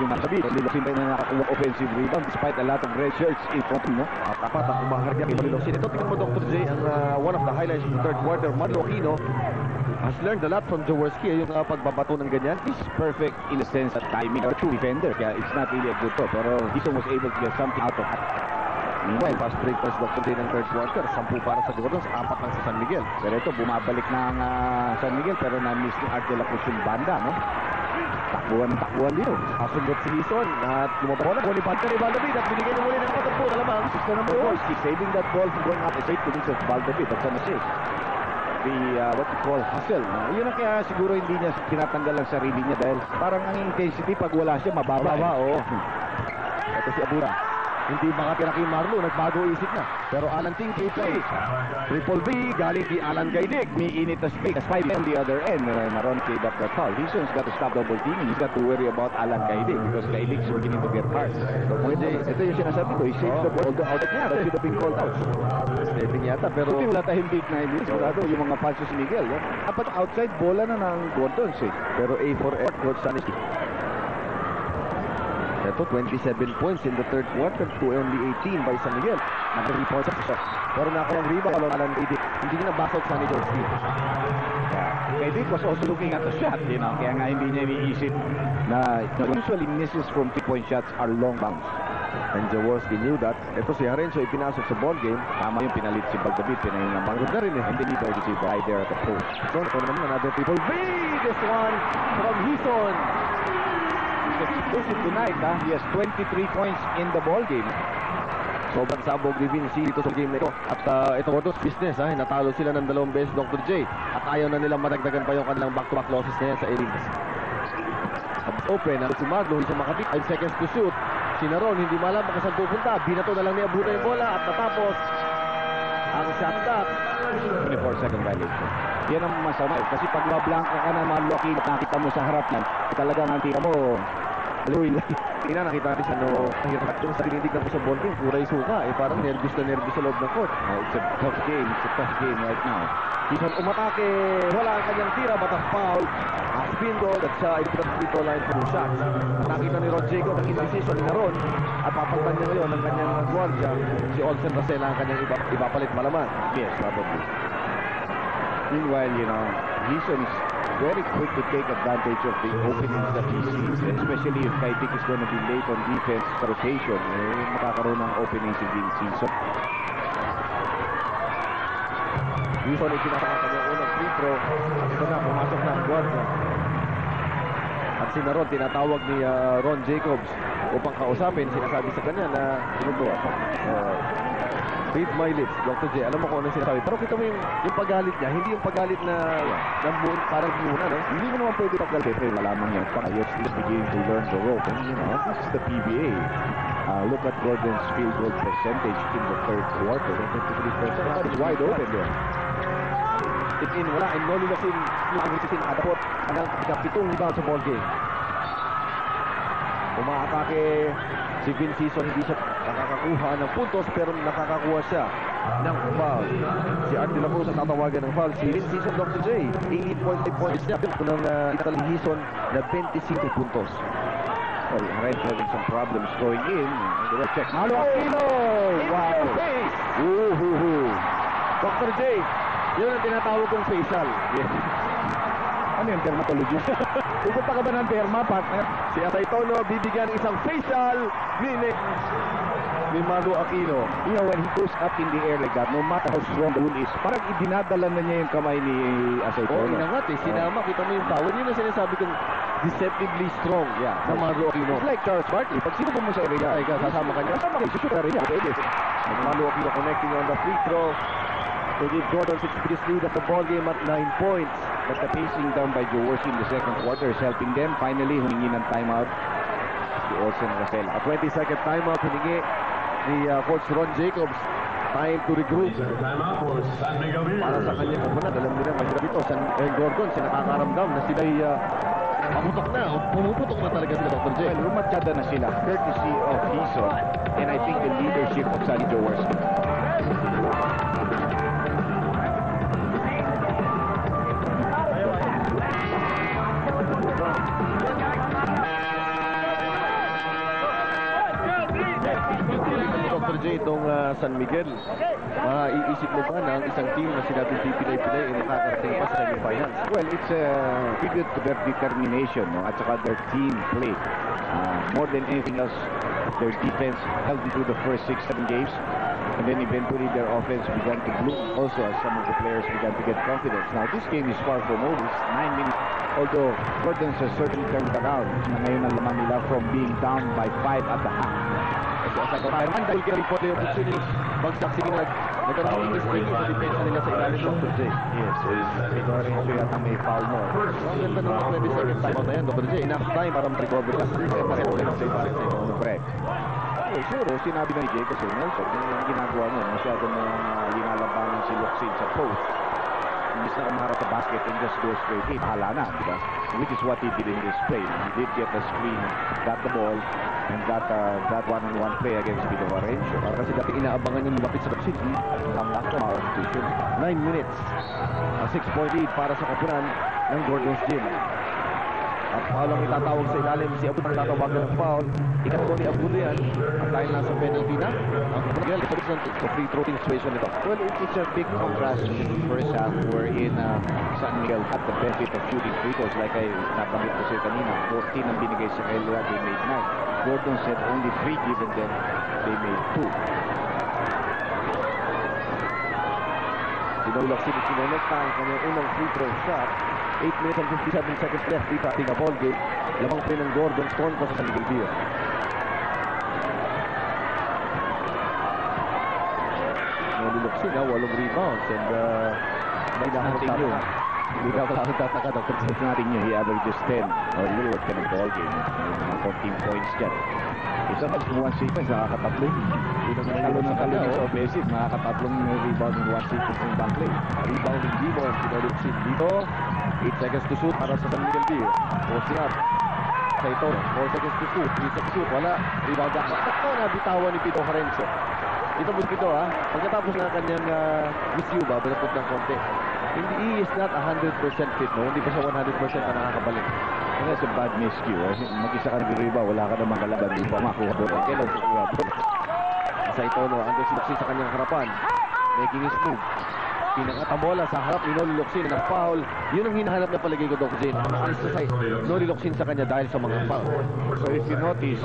[SPEAKER 2] Masabi. Lilosin pa na nakakuha offensive rebound despite a lot of red shirts in front of him.
[SPEAKER 1] At tapat ang umaharga kay Lilosin. Ito tingnan mo, Dr. J, ang one of the highlights of the third quarter. Marlo Aquino has learned a lot from Jaworski. Yung pagbabato ng ganyan.
[SPEAKER 2] He's perfect in the sense of timing or true defender. Kaya it's not really a good throw. Pero Hison was able to get something out of it.
[SPEAKER 1] Meanwhile, fast break pass Dr. J ng third quarter. 10 para sa Gordons, 4 lang sa San Miguel.
[SPEAKER 2] Pero ito, bumabalik na ang San Miguel. Pero na-miss ni Art de la Cruz yung banda, no? Takbuhan din.
[SPEAKER 1] Asundot si Hison at lumabola. Boli Panther ni Valdavid at binigay na muli ng 4 po. Alamang.
[SPEAKER 2] Of course, he's saving that ball from going up straight to this of Valdavid. That's an assist. The, what you call hustle. Yun ang kaya siguro hindi niya tinatanggal ang sarili niya dahil parang ang intensity pag wala siya, mababa.
[SPEAKER 1] Oo. Ito si Abuda. Hindi makatira kay Marlo, nagbago isip na. Pero Alan Ting, triple B, galing kay Alan Gaidig.
[SPEAKER 2] Umiinit na space. 5 on the other end. Maron kay Dr. Paul. Heason's got to stop double teaming. He's got to worry about Alan Gaidig because Gaidig's beginning to get hard. So, ito yung sinasabi ko. He saved the ball. Although out of niya, that should have been called out.
[SPEAKER 1] Stepping yata, pero...
[SPEAKER 2] Buti wala tayong big na hindi. Sigurado yung mga falsos ni Miguel. Dapat outside, bola na ng Gordons eh.
[SPEAKER 1] Pero A for effort, Coach Sanis. Ito, 27 points in the third quarter to only 18 by San Miguel. Nag-3 points up siya. Pero nakakayang rebound along Alan Gaidig. Hindi na back out San Miguel Steve.
[SPEAKER 2] Gaidig was also looking at the shot, you know, kaya nga hindi niya iniisip na usually misses from 3-point shots are long bounce.
[SPEAKER 1] And Jaworski knew that. Ito si Harencio ipinasok sa ball game.
[SPEAKER 2] Tama yung pinalit si Baldabit, pinahinga
[SPEAKER 1] Mangod na rin eh.
[SPEAKER 2] And then he tried to see right there at the post.
[SPEAKER 1] So, ito naman another triple B. This one from Hison.
[SPEAKER 2] He's explosive tonight, ha? He has 23 points in the ball game.
[SPEAKER 1] Sobrang sabog ni Vinci dito sa game na ito. At ito Gordos business, ha? Natalo sila ng 2 beses Dr. J. At ayaw na nilang madagdagan pa yung kanilang back-to-back losses na yan sa Elite. Open, ang si Marlo, hindi siya makapit. 5 seconds to shoot. Si Naron, hindi malam kung saan pupunta. Binato na lang niya Buda yung bola at natapos ang shot clock.
[SPEAKER 2] 24-second violation. Yan ang masama eh. Kasi pag mablanka ka na maluki, nakita mo sa harap yan, talagang nakita mo, aluin lang.
[SPEAKER 1] Ina, nakita natin sa hirap yung sa tinitignan ko sa ball game, pura suka. Parang nervous na nervous sa loob ng court.
[SPEAKER 2] It's a tough game. It's a tough game right now.
[SPEAKER 1] Hison umatake, wala ang kanyang tira, batak foul. Spindle at sa ito line for shots. Nakita ni Ron Jacob ang indecision ni Naron at papagtan niya ngayon ang kanyang guardia. Si Olsen Rosela ang kanyang ipapalit malaman.
[SPEAKER 2] Yes, probably. Meanwhile, you know, Hison is very quick to take advantage of the openings that he sees, especially if Kaitik is going to be late on defense rotation. Makakaroon ng openings si Vinci.
[SPEAKER 1] Hison ay pinasama kanyang unang free throw. At ito na, pumasok na ang guardia. At si Naron, tinatawag ni Ron Jacobs upang kausapin. Sinasabi sa kanya na read my lips, Dr. J. Alam mo kung anong sinasabi. Pero kita mo yung pagalit niya, hindi yung pagalit na parang muna, no?
[SPEAKER 2] Hindi mo naman pwede paggalit. Pero malamang yan. He's beginning to learn the rope. And, you know, this is the PBA. Look at Gordon's field goal percentage in the third quarter. 53%. It's wide open there.
[SPEAKER 1] It's in, wala. And no lulasin yung agresisin nakatapot hanggang ikapitong rebound sa ball game. Umaatake si Vinci Hison, hindi siya nakakakuha ng puntos pero nakakakuha siya ng foul. Si Artie Lacruz ang tatawagan ng foul. Si Vinci Hison, Dr. J, 18.5 points niya. Ito ng Italy Hison na 25 puntos.
[SPEAKER 2] Well, Rent having some problems going in. Check. Marlo Aquino! Wow!
[SPEAKER 1] Dr. J, yun ang tinatawag kong facial.
[SPEAKER 2] Yes. Ano yung dermatologist? Pupunta ka ba ng derma, partner?
[SPEAKER 1] Si Atay Tono bibigyan isang facial ni Marlo Aquino.
[SPEAKER 2] You know, when he goes up in the air like that, no matter how strong the wound is, parang idinadala na niya yung kamay ni Atay Tono.
[SPEAKER 1] Inangat eh. Sinama, kita mo yung power. Yun ang sinasabi kong deceptively strong na Marlo Aquino.
[SPEAKER 2] It's like Charles Barkley. Pag sino mo sa area,
[SPEAKER 1] ay ka, sasama ka niya.
[SPEAKER 2] Kasama kayo, susuta rin niya. Pwede.
[SPEAKER 1] Marlo Aquino connecting on the free throw to give Gordon 6-3 lead at the ball game at 9 points.
[SPEAKER 2] But the pacing down by Jaworski in the second quarter is helping them. Finally, humingi ng timeout si Olsen Rosela.
[SPEAKER 1] A 20-second timeout humingi ni Coach Ron Jacobs. Time to regroup. Para sa kanyang kamunat, alam nila mahirap ito. Gordon, sila nakakaramdam na sila'y pamutok na o pumuputok na talaga sila, Dr. J.
[SPEAKER 2] Well, lumatyada na sila, courtesy of Hison and I think the leadership of Sonny Jaworski.
[SPEAKER 1] Dr. J, itong San Miguel, iisip mo ba na ang isang team na sinabing pipilay-pilay ay nakakarating pa sa semifinals?
[SPEAKER 2] Well, it's a tribute to their determination, no? At saka their team play. More than anything else, their defense held it through the first 6-7 games. And then eventually their offense began to bloom also as some of the players began to get confidence. Now, this game is far from over. It's 9 minutes. Although Gordons has certainly turned around na ngayon ang laman nila from being down by 5 at the half.
[SPEAKER 1] Dahil kaya report na yung opportunity, bagsak sige na nagkaroon ng mistake sa depensa nila sa ilalim ng Dr. J.
[SPEAKER 2] Yes, Lorenzo yata may foul mo.
[SPEAKER 1] Ang ganda ng 20-second timeout na yan, Dr. J. Enough time para mag-recover ka. Correct.
[SPEAKER 2] siguro, sinabi na ni Jay kasi Nelson, yung ginagawa mo, masyado mo linalabanan si Locsin sa post. Imbis na umarap sa basket and just go straight in. Hala na, di ba? Which is what he did in this play. He did get a screen, got the ball, and got one-on-one play against Vito Varencio.
[SPEAKER 1] Kasi dati inaabangan yung lumapit sa Locsin.
[SPEAKER 2] Ang back to our position.
[SPEAKER 1] 9 minutes. A 6-point lead para sa kapunan ng Gordon's Gym. At foul ang itatawag sa ilalim. Si Abud ang tatawagan ng foul. Ikatlo ni Abud yan. At dahil nasa penalty na, ang kapunan ito free throw situation nito.
[SPEAKER 2] Well, it's a big contrast in the first half wherein San Miguel had the benefit of shooting free throws like I nabanggit ko sa'yo kanina. 14 ang binigay sa Kailua, they made 9. Gordon said only 3 given them, they made 2.
[SPEAKER 1] Sinulak si Sinonekta ang kanyang unang free throw shot. 8 minutes and 57 seconds left. Dito ating ball game. Lamang pa ng Gordon Storm ko sa San Miguel View. Niluluksin na 8 rebounds and hindi na ako hindi na ako tataka Dr.
[SPEAKER 2] It's nothing new. He averages 10 or a little at ng ball game. Mga 14 points dyan. Isa pa sa 1 sequence, nakakatatlo. Talo ng talo sa offensive, nakakatatlong rebound in 1 sequence ng back play.
[SPEAKER 1] Rebound ng Gibon. Sinuluksin dito. 8 seconds to shoot para sa San Miguel View. Posting up. Sa ito, 4 seconds to shoot. 3 seconds to shoot. Wala. Rebound back. Ito na bitawan ni Vito Varencio. Ito mo dito pagkatapos ng kanyang issue ba, balapot ng konti. He is not 100% fit, no? Hindi pa siya 100% na nakakabalik.
[SPEAKER 2] And that's a bad miscue. Mag-isa ka nag-rebound, wala ka namang kalaban. Hindi pa makuha po. Kailan sa kuha po?
[SPEAKER 1] Sa ito, andun si Locsin sa kanyang harapan. Making his move. Pinakatabola sa harap ni Noli Locsin na foul. Yun ang hinahanap na palagay ko, Doc Jane. Alis sa side. Noli Locsin sa kanya dahil sa mga foul.
[SPEAKER 2] So if you notice,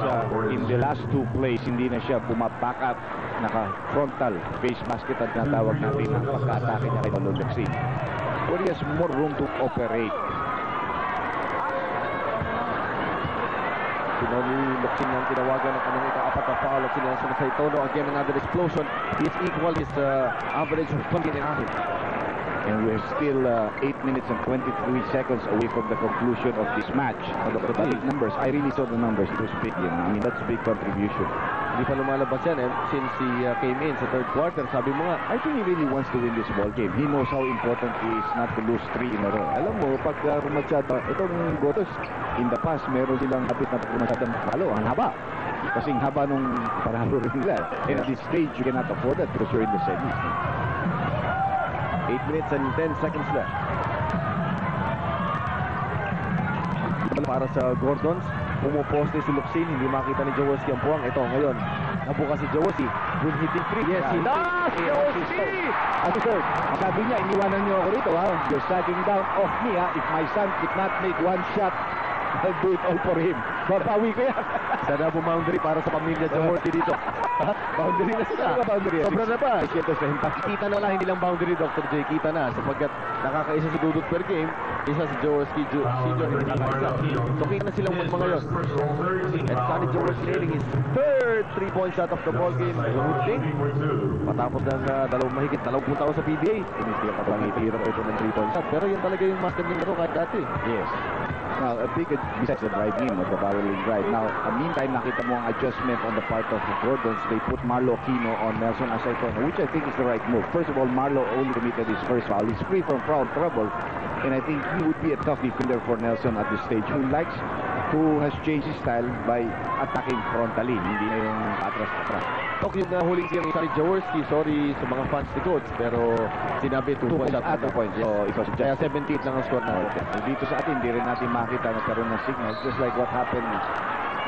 [SPEAKER 2] in the last 2 plays, hindi na siya bumaback up, naka-frontal face basket at natawag natin ang pagka-atake niya kay Noli Locsin. But he has more room to operate.
[SPEAKER 1] Si Noli Locsin ang tinawagan ng kanyang ika-apat na foul. Locsin na sa Saitono. Again, another explosion. He is equal his average of 20 and a half.
[SPEAKER 2] And we're still 8 minutes and 23 seconds away from the conclusion of this match. The big numbers, I really saw the numbers. It was big. I mean, that's a big contribution.
[SPEAKER 1] Hindi pa lumalabas yan since he came in sa third quarter. Sabi mo nga,
[SPEAKER 2] I think he really wants to win this ball game. He knows how important it is not to lose 3 in a row. Alam mo, pag rumasyada, itong Gotos, in the past, meron silang habit na rumasyada ng palo. Ang haba. Kasing haba nung paralo rin nila. And at this stage, you cannot afford that because you're in the semis.
[SPEAKER 1] 8 minutes and 10 seconds left. Para sa Gordons, pumuposte si Locsin, hindi makita ni Jaworski ang puwang. Ito, ngayon, nabuka si Jaworski. Good hitting free. Yes, he does! Jaworski!
[SPEAKER 2] At sir, sabi niya, iniwanan niyo ako rito, ha? You're sagging down off me, ha? If my son did not make 1 shot, I'll do it all for him. Papawi ko yan.
[SPEAKER 1] Sana po boundary para sa pamilya Jaworski dito. Boundary na sila.
[SPEAKER 2] Boundary.
[SPEAKER 1] Sobra na ba? Kita na wala, hindi lang boundary, Dr. J. Kita na. Sapagkat nakakaisa si Dudut per game, isa si Jaworski Senior, hindi nakakaisa. So, kita na silang mga yun. And Sonny Jaworski nailing his third 3-point shot of the ball game. Good patapos ng mahigit 20 taon sa PBA. Tinitira pa ito ng 3-point shot. Pero yun talaga yung master ng laro kahit dati.
[SPEAKER 2] Yes. Now, a big, besides the drive in or the barreling drive. Now, meantime, nakita mo ang adjustment on the part of the Gordons. They put Marlo Aquino on Nelson Asaitono, which I think is the right move. First of all, Marlo only committed his first foul. He's free from foul trouble. And I think he would be a tough defender for Nelson at this stage, who has changed his style by attacking frontally, hindi na yung atras-atras.
[SPEAKER 1] Okay, yung huling game ni Sonny Jaworski, sorry sa mga fans ni Coach, pero sinabi 2 points shot.
[SPEAKER 2] 2 points.
[SPEAKER 1] Yes.
[SPEAKER 2] So, it was
[SPEAKER 1] Kaya
[SPEAKER 2] just
[SPEAKER 1] 78 lang ang score natin.
[SPEAKER 2] dito sa atin, hindi rin natin makita nagkaroon ng signal. Just like what happened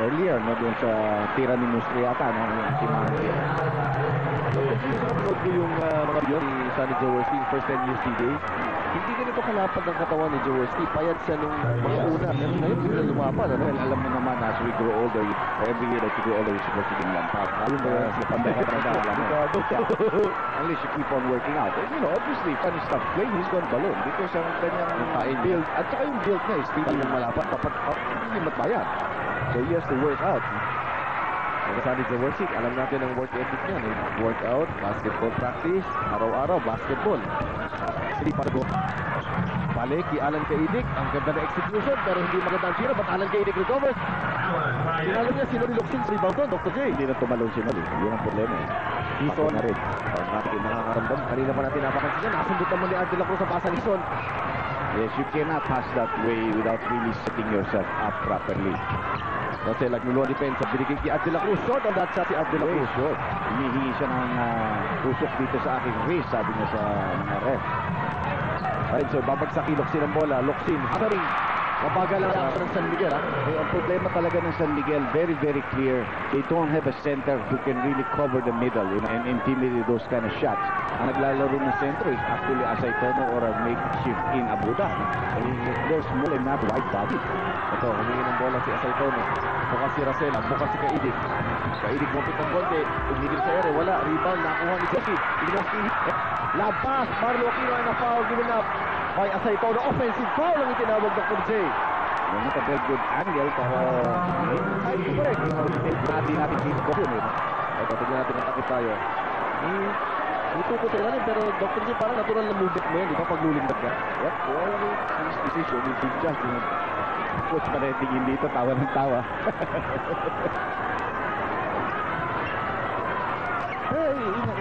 [SPEAKER 2] earlier, no, doon sa tira ni Nustriata, no, yung timahal.
[SPEAKER 1] Sunod ko yung mga video ni Sonny Jaworski, first 10 years PBA. Hindi ganito kalapad ang katawan ni Jaworski. Payat siya nung mga una. Pero ngayon, sila lumapad.
[SPEAKER 2] Well, alam mo naman, as we grow older, every year that you grow older, you're supposed to be lampad. Sa pandang-pandang, alam mo. Unless you keep on working out. And, you know, obviously, funny stuff. Playing his gun balloon because ang kanyang build, at saka yung build niya is talagang malapad. Dapat hindi matbayan. So he has to work out.
[SPEAKER 1] Sani Jaworski, alam natin ang work ethic niya. Workout, basketball practice, araw-araw, basketball. Hindi para go. Balik, Alan Kaidik, ang ganda na execution, pero hindi maganda ang tira, but Alan Kaidik recovers. Sinalo niya, Sinoli Locsin sa rebound doon, Dr. J.
[SPEAKER 2] Hindi na tumalon si Mali. Yun ang problema.
[SPEAKER 1] Hison,
[SPEAKER 2] na rin.
[SPEAKER 1] natin nakakaramdam. Kanina pa natin napapansin yan. Nasundot naman ni Art de la Cruz sa pasa ni Hison.
[SPEAKER 2] Yes, you cannot pass that way without really setting yourself up properly.
[SPEAKER 1] Kasi nagluluwa depensa, binigay kay Art de la Cruz. Short on that shot si Art de la
[SPEAKER 2] Very
[SPEAKER 1] Cruz.
[SPEAKER 2] short. Hinihingi siya ng tusok dito sa aking wrist, sabi niya sa mga ref.
[SPEAKER 1] Right, so babagsak kay Locsin ang bola. Locsin, hammering. Mabagal ang ng San Miguel, ha?
[SPEAKER 2] Ang problema talaga ng San Miguel, very, very clear. They don't have a center who can really cover the middle, you know, and intimidate those kind of shots. Ang naglalaro ng center is actually Asay Tono or a makeshift in Abuda. And they're small and not wide body.
[SPEAKER 1] Ito, humingi ng bola si Asay Tono. Bukas si Racela, bukas si Kaidik. Kaidik mapit ng konti. Umigil sa ere, wala. Rebound, nakuha ni Jesse. Labas, Marlo Aquino ay na-foul, given up by Asay Tono. Offensive foul ang itinawag Dr. J.
[SPEAKER 2] Not a very good angle, pero natin dito ko yun.
[SPEAKER 1] Ito, tignan natin ang takip tayo. Ito ko sa ilalim, pero Dr. J, parang natural na movement mo yan, di ba? Paglulindag ka.
[SPEAKER 2] Yep, well, his decision is just, you know, coach pa rin tingin dito, tawa ng tawa.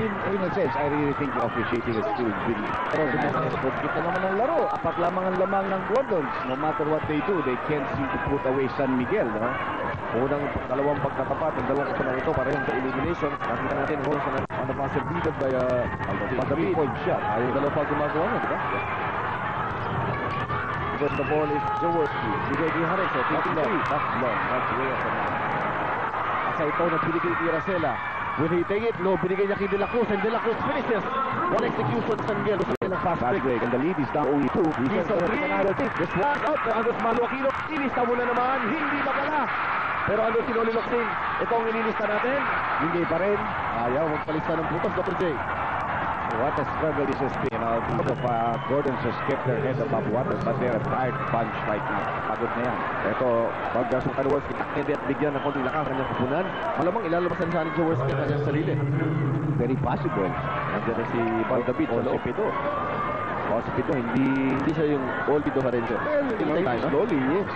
[SPEAKER 2] In a sense, I really think the officiating is still really. Pero kita naman ang laro. Apat lamang ang lamang ng Gordons. No matter what they do, they can't seem to put away San Miguel. No?
[SPEAKER 1] Dalawang pagkatapat, ang dalawang kapalang ito, parehong sa elimination. Nakita natin, Rose on the buzzer beaten by
[SPEAKER 2] But the point shot.
[SPEAKER 1] Ayaw dalawa pa gumagawa niya, di ba? Because the ball is Jaworski. Bigay kay Harris,
[SPEAKER 2] That's long. That's way up the mark.
[SPEAKER 1] Asa ito na binigay kay Racela. When he take it, no, binigay niya kay De La Cruz, and De La Cruz finishes. One execution sa San Miguel. Fast break.
[SPEAKER 2] And the lead is now only 2.
[SPEAKER 1] He's on 3. This one out. Andres Marlo Aquino. Ilista muna naman. Hindi magala. Pero ano Sinoli Locsin? Ito ang inilista natin.
[SPEAKER 2] Hindi pa rin.
[SPEAKER 1] Ayaw magpalista ng putos, Dr. J.
[SPEAKER 2] What a struggle this has been. Gordons has kept their head above water, but they're a tired bunch right now. Pagod na yan.
[SPEAKER 1] Ito, pagkas ng Jaworski, hindi at bigyan ng konting lakas kanyang kupunan. Malamang ilalabas na ni Jaworski ang kanyang sarili.
[SPEAKER 2] Very possible.
[SPEAKER 1] Nandiyan na si Baldabit sa loob. Hospital, hindi siya yung all Pido Harenzo.
[SPEAKER 2] Well, slowly, yes.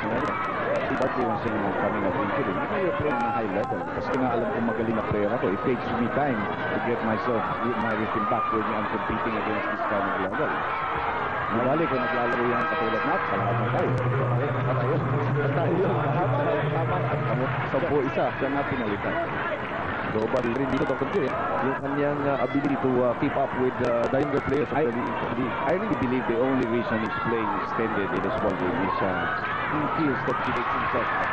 [SPEAKER 2] Iba't yung sila ng coming of injury. Hindi kayo playing na high level. Kasi nga alam kong magaling na player ako. It takes me time to get myself, my rhythm back when I'm competing against this kind of level. Nabali kung naglalaro yan katulad na, kalahat na tayo.
[SPEAKER 1] Sampo isa.
[SPEAKER 2] Siya nga pinalitan.
[SPEAKER 1] So, bali rin dito, Dr. J, yung kanyang ability to keep up with the younger players of the league.
[SPEAKER 2] I really believe the only reason he's playing extended in this ball game is he feels that he makes himself up.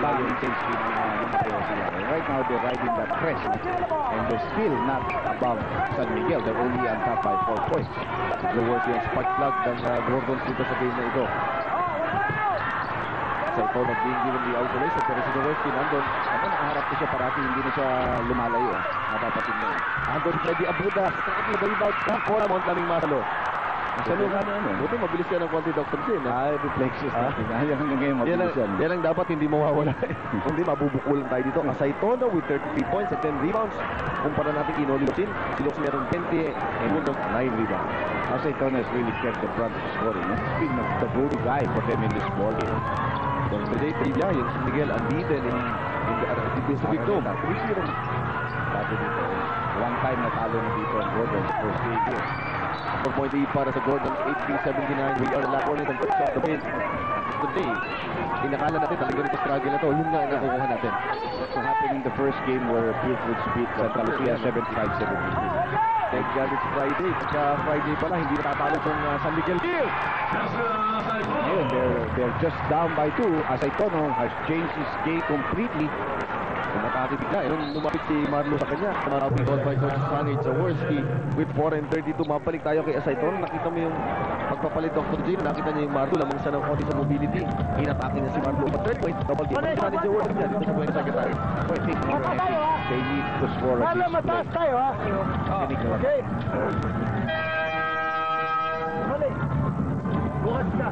[SPEAKER 2] Wala yung intensity ng players sila. Right now, they're riding that press. And they're still not above San Miguel. They're only on top by 4 points.
[SPEAKER 1] Jaworski ang spark plug ng Gordons dito sa game na ito. Sa ito na being given the alteration, pero si Jaworski nandun.
[SPEAKER 2] Nakaharap ko siya parati, hindi na siya lumalayo. Napapatin na yun.
[SPEAKER 1] Andon Freddy Abuda, straight na rebound. Kora mo ang daming masalo.
[SPEAKER 2] Sa lugar na yun.
[SPEAKER 1] Buti mabilis yan ang konti, Dr. J.
[SPEAKER 2] Reflexes natin. Ayaw hanggang ngayon mabilis yan.
[SPEAKER 1] Yan ang dapat hindi mawawala. Hindi mabubukulan tayo dito. Asay Tono with 33 points at 10 rebounds. Kumpara natin Inoli Locsin. Si Locsin meron 20 and 9 rebounds.
[SPEAKER 2] Asay Tono has really kept the front scoring. He's been the good guy for them in this ball game.
[SPEAKER 1] Dr. J. Trivia, yung si Miguel unbeaten in the Pacific Dome.
[SPEAKER 2] 3-0 na. Dati dito. One time natalo na dito ang Gordon sa first game here.
[SPEAKER 1] 4-point lead para sa Gordon, 83-79. We are lacking it ang first shot to win. Today, inakala natin talagang ito struggle na to. Yun nga ang nakukuha natin.
[SPEAKER 2] What happened in the first game where Pillsbury beat Santa Lucia 75-73.
[SPEAKER 1] Thank God it's Friday. Pagka Friday pala, hindi natatalo itong San Miguel here.
[SPEAKER 2] Ngayon, they're just down by 2. Asay Tono has changed his game completely.
[SPEAKER 1] Nakakibigla. Nung lumapit si Marlo sa kanya, marami goal by Coach Sani Jaworski with 4-32. Mabalik tayo kay Asay Tono. Nakita mo yung pagpapalit Dr. J. Nakita niya yung Marlo. Lamang siya ng konti sa mobility. Inatake niya si Marlo. But third point, double team. Sani Jaworski niya. Dito sa point secretary.
[SPEAKER 2] They need to score at least.
[SPEAKER 4] Mataas tayo, ha? Okay. Mali. Bukas ka.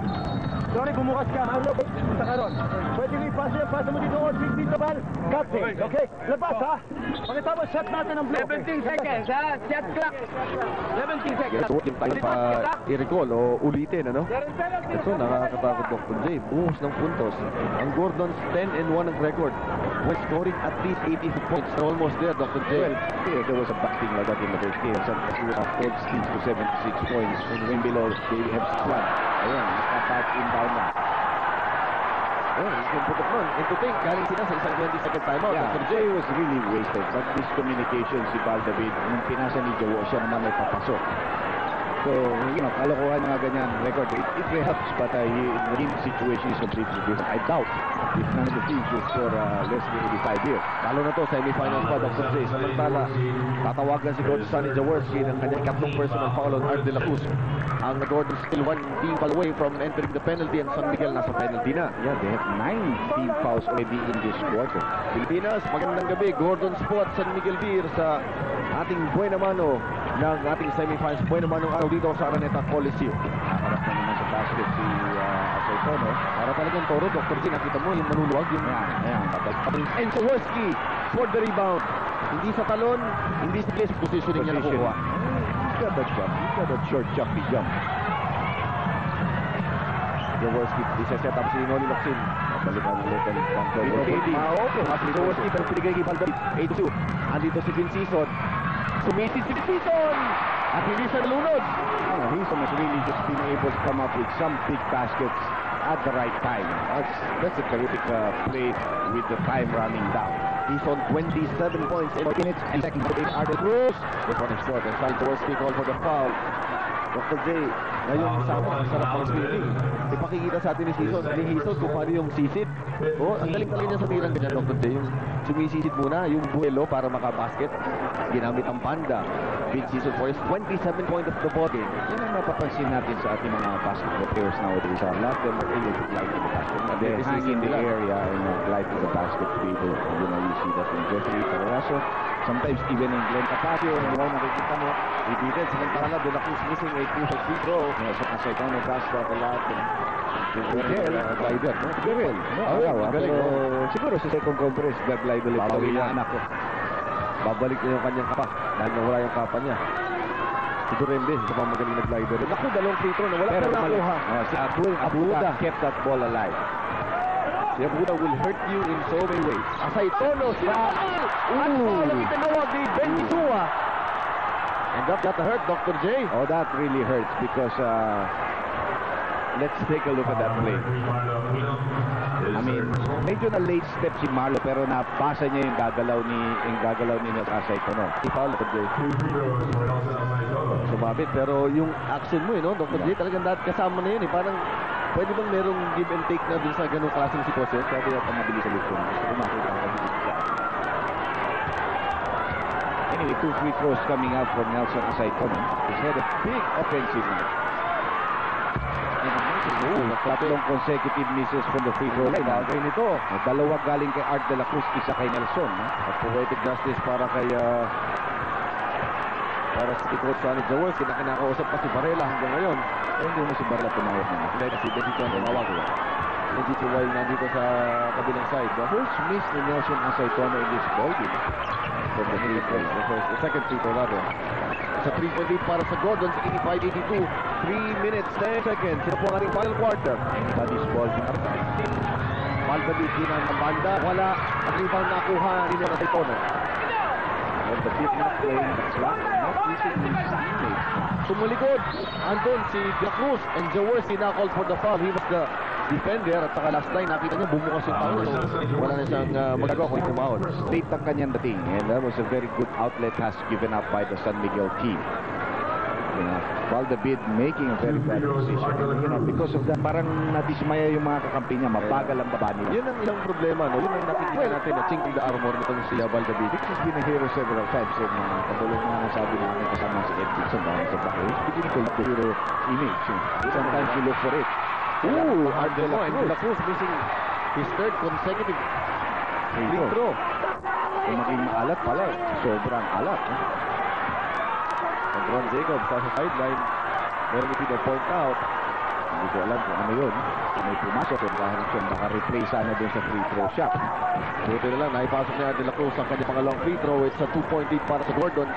[SPEAKER 4] Sorry, bumukas ka. Ano? Punta ka ron. Pwede mo ipasa yan. Pasa mo dito. 16 bal. Captain. Okay? Labas, ha? Pakita mo, shot natin ang block.
[SPEAKER 5] 17 seconds, ha? Shot clock. 17 seconds.
[SPEAKER 1] Yes, yung tayo pa i-recall o ulitin, ano? Ito, nakakatakot, Dr. J. Buhos ng puntos. Ang Gordons, 10-1 ang record. Was scoring at least 82 points. They're almost there, Dr. J.
[SPEAKER 2] Well, yeah, there was a batting like that in the first game. Some four teams to 76 points. And when below, they have squad. Ayan, nakapat in down na.
[SPEAKER 1] Oh, he's been put up run. And to think, galing sila sa isang 20-second timeout,
[SPEAKER 2] Yeah,
[SPEAKER 1] Dr. J.
[SPEAKER 2] Jay was really wasted. But miscommunication si Valdavid. Nung pinasa ni Joe, siya naman may papasok. So, you know, kalokohan nga ganyan record. It helps, but the game situation is completely different. I doubt if none of the teams will score less than 85 here.
[SPEAKER 1] Lalo na to, semifinals pa, Dr. J. Samantala, tatawagan si Coach Sonny Jaworski ng kanyang ikatlong personal foul on Art de la Cruz. Ang Gordon still one team foul away from entering the penalty and San Miguel nasa penalty na.
[SPEAKER 2] Yeah, they have 9 team fouls already in this quarter.
[SPEAKER 1] Pilipinas, magandang gabi. Gordon Spot, San Miguel Beer sa ating buena mano ng ating semifinals. Buena mano araw dito sa Araneta Coliseum.
[SPEAKER 2] Harap na naman sa basket si Aceitono.
[SPEAKER 1] Para talagang toro, Dr. G, nakita mo yung manuluwag, yung
[SPEAKER 2] Ayan.
[SPEAKER 1] and Jaworski for the rebound. Hindi sa talon, hindi sa place positioning niya nakukuha.
[SPEAKER 2] He's got that jump. He's got that short jumpy jump.
[SPEAKER 1] Jaworski, isa-set up si Noli Locsin.
[SPEAKER 2] Balikan ulit ang Jaworski.
[SPEAKER 1] Jaworski, si Jaworski, pero pinigay kay Valdo. 8-2. Andito si Vincison. Sumisid si Vincison! At hindi siya nalunod.
[SPEAKER 2] Hinson has really just been able to come up with some big baskets at the right time. That's a terrific play with the time running down.
[SPEAKER 1] He's on 27 points in 4 minutes and second to Arden Cruz. The running short and San Jaworski call for the foul. Dr. J, ngayon sama ang sarap ng swimming. Ipakikita sa atin ni Hison kung paano yung sisid. Ang galing talaga niya sa tirang ganyan, Dr. J. Yung sumisisid muna, yung buelo para makabasket. Ginamit ang panda. Big season for his 27 point of the ball game.
[SPEAKER 2] Yan ang mapapansin natin sa ating mga basketball players nowadays. A lot of them are able to glide to the basket. They hang in the area and glide to the basket. People, you see that in Jeffrey Carasso. Sometimes even in Glenn Capaccio, nakikita mo,
[SPEAKER 1] repeated, samantala, De La Cruz missing a crucial free throw.
[SPEAKER 2] So Aceitono does that a lot.
[SPEAKER 1] Glider, no?
[SPEAKER 2] Garel.
[SPEAKER 1] Galing,
[SPEAKER 2] Pero siguro sa second conference, gag-glide ulit.
[SPEAKER 1] Babawi na.
[SPEAKER 2] Anak ko.
[SPEAKER 1] Babalik na yung kanyang kapa dahil nawala yung kapa niya. Si Durende, isa pang magaling na glider. Naku, dalawang free throw na wala
[SPEAKER 2] Pero
[SPEAKER 1] pa nakuha.
[SPEAKER 2] si Abuda kept that ball alive.
[SPEAKER 1] Si Abuda will hurt you in so many ways. Aceitono sa... At walang itinawag ni Ben Kisua. And that got hurt, Dr. J.
[SPEAKER 2] Oh, that really hurts because let's take a look at that play. I mean, medyo na late step si Marlo pero napasa niya yung gagalaw ni Aceitono.
[SPEAKER 1] Si Paul, Dr. J. Sumabit, pero yung action mo, no, Dr. J, talagang dahil kasama na yun, Parang, pwede bang merong give and take na dun sa ganung klaseng sitwasyon?
[SPEAKER 2] Kaya yata mabilis sa luto. Gusto ko makita ang mabilis siya. Anyway, 2 free throws coming out from Nelson Aceitono. He's had a big offensive night. Tatlong consecutive misses from the free throw line.
[SPEAKER 1] Bagay nito.
[SPEAKER 2] Dalawa galing kay Art de la Cruz, isa kay Nelson.
[SPEAKER 1] At poetic justice para kay para si Coach Sonny Jaworski na kinakausap pa si Varela hanggang ngayon.
[SPEAKER 2] Hindi mo si Barla tumawag na.
[SPEAKER 1] Hindi si Benito ang tumawag. Hindi si Wild nandito sa kabilang side.
[SPEAKER 2] First miss ni Nelson Aceitono in this ball game.
[SPEAKER 1] From the free throw. The second free throw rather. Sa 3-point lead para sa Gordon sa 85-82. 3 minutes, 10 seconds. Sino po ang ating final quarter?
[SPEAKER 2] This ball game.
[SPEAKER 1] Valverde ng banda. Wala. At rebound nakuha ni Nelson Aceitono.
[SPEAKER 2] On the fifth not playing the clock. Not using his teammates.
[SPEAKER 1] Sumulikod. Andun si De La Cruz and Jaworski na called for the foul. He was the defender at saka last line nakita niya bumukas yung foul. So wala na siyang magagawa kung tumahon.
[SPEAKER 2] Late ang kanyang dating and that was a very good outlet pass given up by the San Miguel team. You know, Valdavid making a very bad decision. You know, because of that, parang nadismaya yung mga kakampi niya. Mabagal ang baba nila.
[SPEAKER 1] Yun ang isang problema, no? Yun ang nakikita natin na chink in the armor nitong si Valdavid.
[SPEAKER 2] He's been a hero several times and katulad na nasabi namin kasama si Ed Dixon dahil sa bahay. He's beginning to look the hero image. Sometimes you look for it.
[SPEAKER 1] Art de la Cruz missing his third consecutive free throw.
[SPEAKER 2] Kung maging maalat pala, sobrang alat.
[SPEAKER 1] And Ron Jacobs sa sideline. Meron ito na point out.
[SPEAKER 2] Hindi ko alam kung ano yun. May pumasok yung dahil siya naka-replay sana dun sa free throw shot.
[SPEAKER 1] Buti na lang, naipasok niya De La Cruz ang kanyang pangalawang free throw. It's a 2-point lead para sa Gordon.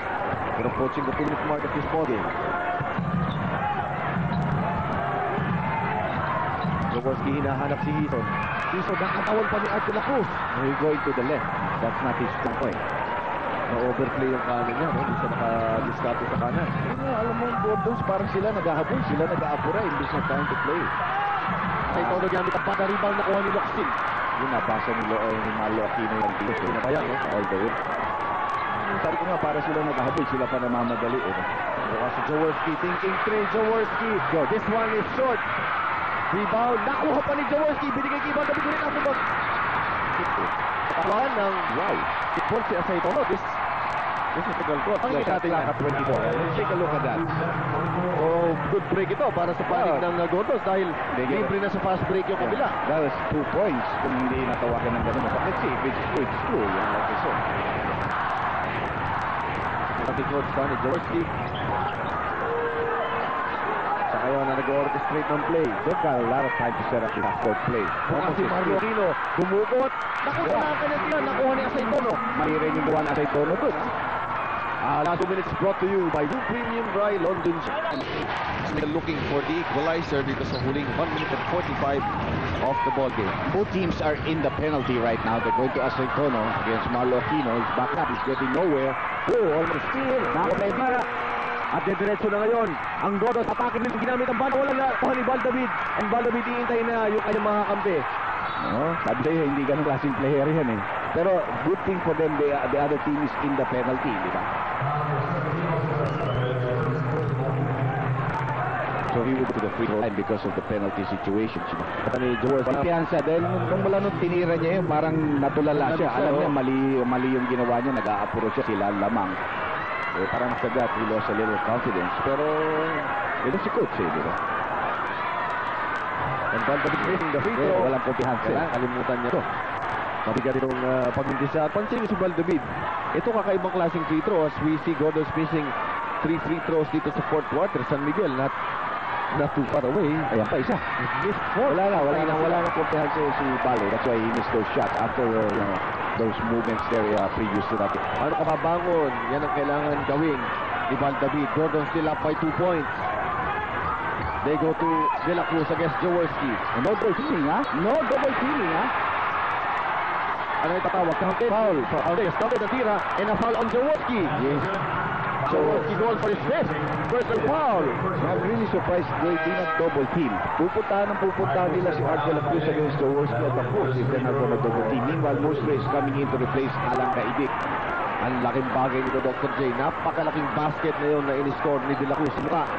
[SPEAKER 1] Pero approaching the 2-minute mark of this ballgame. Jaworski hinahanap si Hison. Hison nakatawan pa ni Art De La Cruz.
[SPEAKER 2] He's going to the left. That's not his strong point.
[SPEAKER 1] Na-overplay yung kanan niya, no? Hindi siya naka-discarte sa kanan.
[SPEAKER 2] Alam mo, Gordons parang sila naghahabol. Sila nag-aapura. Imbis na time to play.
[SPEAKER 1] Ay, todo gamit ang pata rebound na kuha ni Locsin.
[SPEAKER 2] Yun, nabasa ni Malo Aquino yung dito.
[SPEAKER 1] Pinabayaan, no?
[SPEAKER 2] All the way. Sabi ko nga, para sila naghahabol. Sila pa namamadali.
[SPEAKER 1] Buka si Jaworski, thinking three, Jaworski. This one is short. Rebound, nakuha pa ni Jaworski. Binigay kay Ivan David ulit ang sagot. Katawan ng, wow, football si Asaytono. This is a goal court.
[SPEAKER 2] Ang
[SPEAKER 1] Nakita natin
[SPEAKER 2] shot
[SPEAKER 1] yan.
[SPEAKER 2] clock at 24. Let's take a look at that.
[SPEAKER 1] Oh, good break ito para sa panig ng Gordos dahil libre na sa fast break yung kabila.
[SPEAKER 2] That was 2 points kung hindi natawagan ng ganun. But let's see if it's true. It's true. Yan, like I said.
[SPEAKER 1] Pati coach pa ni Jaworski. Sa kayo na nag-orchestrate ng play.
[SPEAKER 2] They've got a lot of time to set up the half-court play.
[SPEAKER 1] Bukas si Mario Aquino, gumugot. Nakuha na ka niya, nakuha ni Asaytono.
[SPEAKER 2] Mali rin yung gawa na sa Tono doon.
[SPEAKER 1] Last 2 minutes brought to you by Blue Premium Dry London. Still looking for the equalizer dito sa huling 1 minute and 45 of the ball game.
[SPEAKER 2] Both teams are in the penalty right now. They're going to Asaytono against Marlo Aquino. He's back up. He's getting nowhere. Oh, almost steal.
[SPEAKER 1] Nakaplay para. At diretso na ngayon. Ang Gordos atake nila ginamit ang banda. Wala na kuha ni Baldavid. Ang Baldavid iintay na yung kanyang mga kampi.
[SPEAKER 2] No, sabi sa'yo, hindi ganun klaseng player yan eh. Pero good thing for them, the other team is in the penalty, di ba? So he would go to the free throw line because of the penalty situation. Piyansa, dahil nung mula nung tinira niya yun, parang natulala siya. Alam niya, mali yung ginawa niya, nag-aapuro siya, sila lamang. Eh, parang after that, he lost a little confidence. Pero, ito si coach eh, di ba?
[SPEAKER 1] And Baldavid facing the free throw.
[SPEAKER 2] Walang kumpiyansa.
[SPEAKER 1] Kalimutan niya to. Mabigat itong pag-umpisa. Pansin niyo si Baldavid. Ito kakaibang klaseng free throw as we see Gordos facing 3 free throws dito sa fourth quarter. San Miguel not too far away.
[SPEAKER 2] Ayan pa isa. Wala na kumpiyansa si Balo. That's why he missed those shots after those movements there previous to that.
[SPEAKER 1] Ano ka babangon? Yan ang kailangan gawin ni Baldavid. Gordon still up by 2 points. They go to De La Cruz against Jaworski.
[SPEAKER 2] No double teaming, ha? No double teaming, ha?
[SPEAKER 1] Ano itatawag? Counted? Foul. Okay, started the tira and a foul on Jaworski.
[SPEAKER 2] Yes.
[SPEAKER 1] Jaworski goal for his fifth. Personal foul.
[SPEAKER 2] I'm really surprised they did not double team. Pupuntahan nila si Art De La Cruz against Jaworski at the post if they're not gonna double team. Meanwhile, Mostre is coming in to replace Alan Kaidik.
[SPEAKER 1] Ang laking bagay nito, Dr. J. Napakalaking basket na yun na in-score ni De La Cruz. Maka,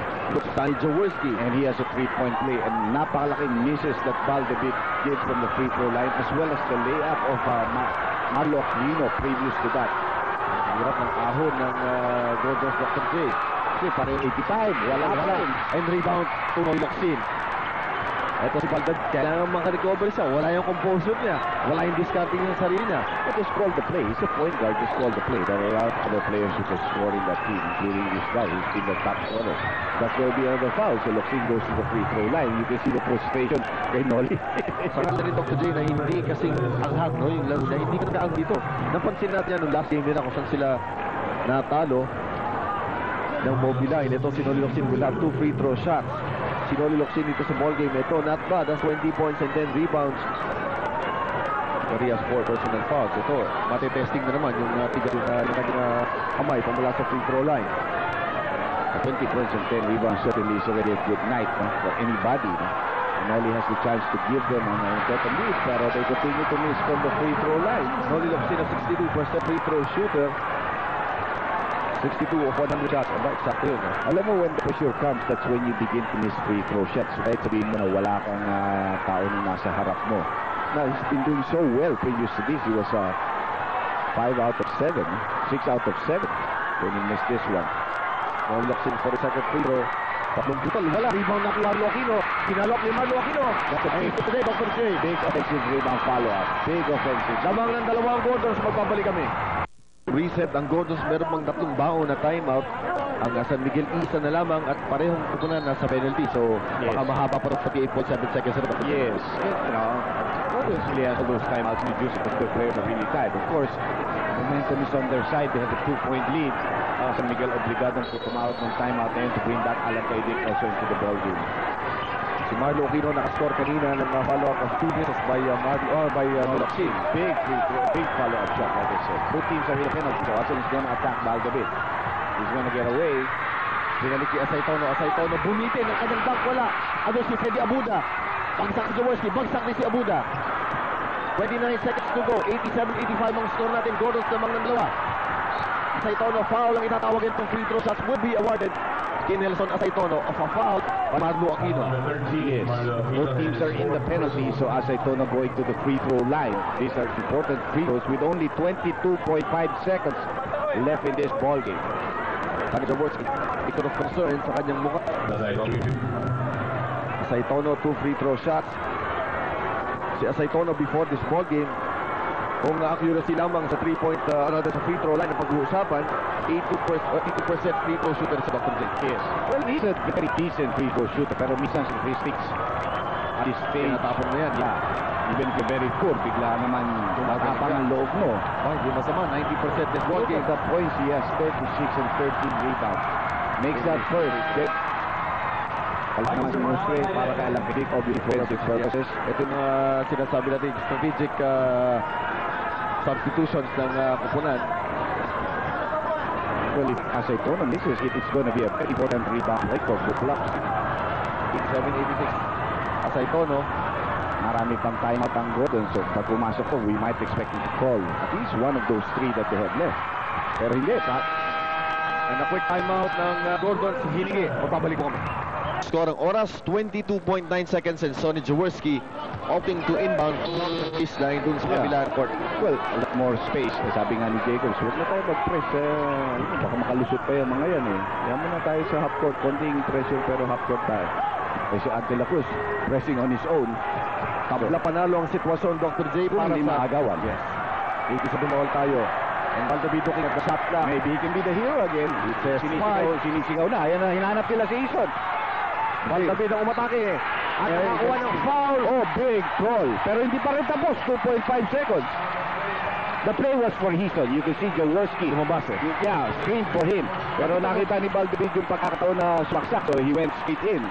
[SPEAKER 1] Sani Jaworski.
[SPEAKER 2] And he has a 3-point play. And napakalaking misses that Baldavid did from the free throw line as well as the layup of Marlo Aquino previous to that.
[SPEAKER 1] Hirap ng ahon ng Gordons, Dr. J. Kasi pareho 85. Wala. And rebound, Tunoy Locsin. Ito si Baldavid, kailangan makarecover siya. Wala yung composure niya. Wala yung discarding ng sarili niya.
[SPEAKER 2] But just call the play. He's a point guard. Just call the play. There are other players who can score in that team, including this guy who's in the top scorer. That will be another foul. So Locsin goes to the free throw line. You can see the frustration kay Noli.
[SPEAKER 1] Parang rin, Dr. J, na hindi kasing anghag, no? Yung laro niya, hindi ka nakaang dito. Napansin natin yan nung last game nila kung saan sila natalo ng Mobiline. Ito si Noli Locsin will have 2 free throw shots. Si Noli Locsin dito sa ball game ito, not bad. That's 20 points and 10 rebounds. Korea's 4 personal fouls. Ito, matitesting na naman yung kanyang kamay pamula sa free throw line.
[SPEAKER 2] 20 points and 10 rebounds certainly is already a good night for anybody. Noli has the chance to give them an important lead, pero they continue to miss from the free throw line.
[SPEAKER 1] Noli Locsin of 62% free throw shooter. 62 of 100 shots. Aba, exacto yun.
[SPEAKER 2] Alam mo, when the pressure comes, that's when you begin to miss free throw shots. Right? Sabihin mo na wala kang tao na nasa harap mo. Now, he's been doing so well previous to this. He was 5 out of 7, 6 out of 7 when he missed this one.
[SPEAKER 1] Noli Locsin for the second free throw. Tatlong putal. Wala. Rebound na Marlo Aquino. Pinalok ni Marlo Aquino. Ay, ito today, Dr. J.
[SPEAKER 2] Big offensive rebound follow-up. Big offensive.
[SPEAKER 1] Lamang ng dalawang Gordons. Magbabalik kami. Reset ang Gordons, meron pang 3 baon na timeout. Ang San Miguel isa na lamang at parehong kupunan nasa penalty. So, baka mahaba pa rin 48.7 seconds.
[SPEAKER 2] Yes, you know, Gordons really has all those timeouts reduced because the players are really tired. Of course, momentum is on their side. They have a 2-point lead. San Miguel obligadong to come out ng timeout na yun to bring back Alacaidic also into the ball game.
[SPEAKER 1] Si Marlo Aquino nakascore kanina ng follow-up of 2 minutes by Locsin.
[SPEAKER 2] Big follow-up shot, like I said. Both teams are in the penalty. So Watson is going to attack Baldabit. He's going to get away.
[SPEAKER 1] Pinalik si Asaytono bumitin ang kanyang dunk, wala. Ano si Freddy Abuda. Bagsak si Jaworski, bagsak din si Abuda. 29 seconds to go. 87-85 ang score natin. Gordons namang ng dalawa. Asaytono, foul ang itatawag itong free throw shots would be awarded kay Nelson Asaytono of a foul by Marlo Aquino.
[SPEAKER 2] Yes, both teams are in the penalty, so Asaytono going to the free throw line. These are important free throws with only 22.5 seconds left in this ball game.
[SPEAKER 1] Tani Jaworski, ito of concern sa kanyang mukha. Asaytono, 2 free throw shots. Si Asaytono before this ball game, kung accuracy lamang sa 3-point, sa free throw line ang pag-uusapan, 82% free throw shooter sa Dr. J.
[SPEAKER 2] Yes. Well, he's a very decent free throw shooter, pero minsan sa statistics at this stage,
[SPEAKER 1] Tinatapon mo yan.
[SPEAKER 2] yeah, even if you're very poor, bigla naman matapang ang loob mo.
[SPEAKER 1] Hindi masama, 90% this ball
[SPEAKER 2] Look
[SPEAKER 1] game.
[SPEAKER 2] at the points he has, 36 and 13 rebounds. Makes that first. Wala naman demonstrate para kay Alacaidic of defensive purposes.
[SPEAKER 1] Ito yung sinasabi natin, strategic substitutions ng kupunan.
[SPEAKER 2] Well, if Asaytono misses it, it's going to be a very important rebound right for the Blacks.
[SPEAKER 1] 786 Asaytono.
[SPEAKER 2] Marami pang timeout ang Gordon, so pag pumasok ko, we might expect him to call at least one of those 3 that they have left. Pero hindi,
[SPEAKER 1] And a quick timeout ng Gordon sa Hilingi. Magpabalik ko kami. Score ang oras, 22.9 seconds, and Sonny Jaworski opting to inbound sa baseline dun sa kabilang court.
[SPEAKER 2] well, a lot more space. Sabi nga ni Jacobs, huwag na tayo mag-press. Baka makalusot pa yung mga yan eh. Yan muna tayo sa half court. Konting pressure pero half court tayo. Kasi Ante La Cruz, pressing on his own.
[SPEAKER 1] Tabla panalo ang sitwasyon, Dr. J,
[SPEAKER 2] Kung
[SPEAKER 1] para
[SPEAKER 2] hindi
[SPEAKER 1] sa
[SPEAKER 2] maagawan. Yes.
[SPEAKER 1] Ibig sabihin bawal tayo. And Valdavido king at the shot clock.
[SPEAKER 2] Maybe he can be the hero again.
[SPEAKER 1] It says
[SPEAKER 2] Sinisigaw na. Ayan na, hinahanap nila si Ison.
[SPEAKER 1] Valdavido ang umatake. At nakakuha ng foul.
[SPEAKER 2] Oh, big call. Pero hindi pa rin tapos. 2.5 seconds. The play was for Hison. You can see Jaworski.
[SPEAKER 1] Lumabas eh.
[SPEAKER 2] Yeah, screen for him. Pero nakita ni Valdavido yung pagkakataon na sumaksak. So he went straight in.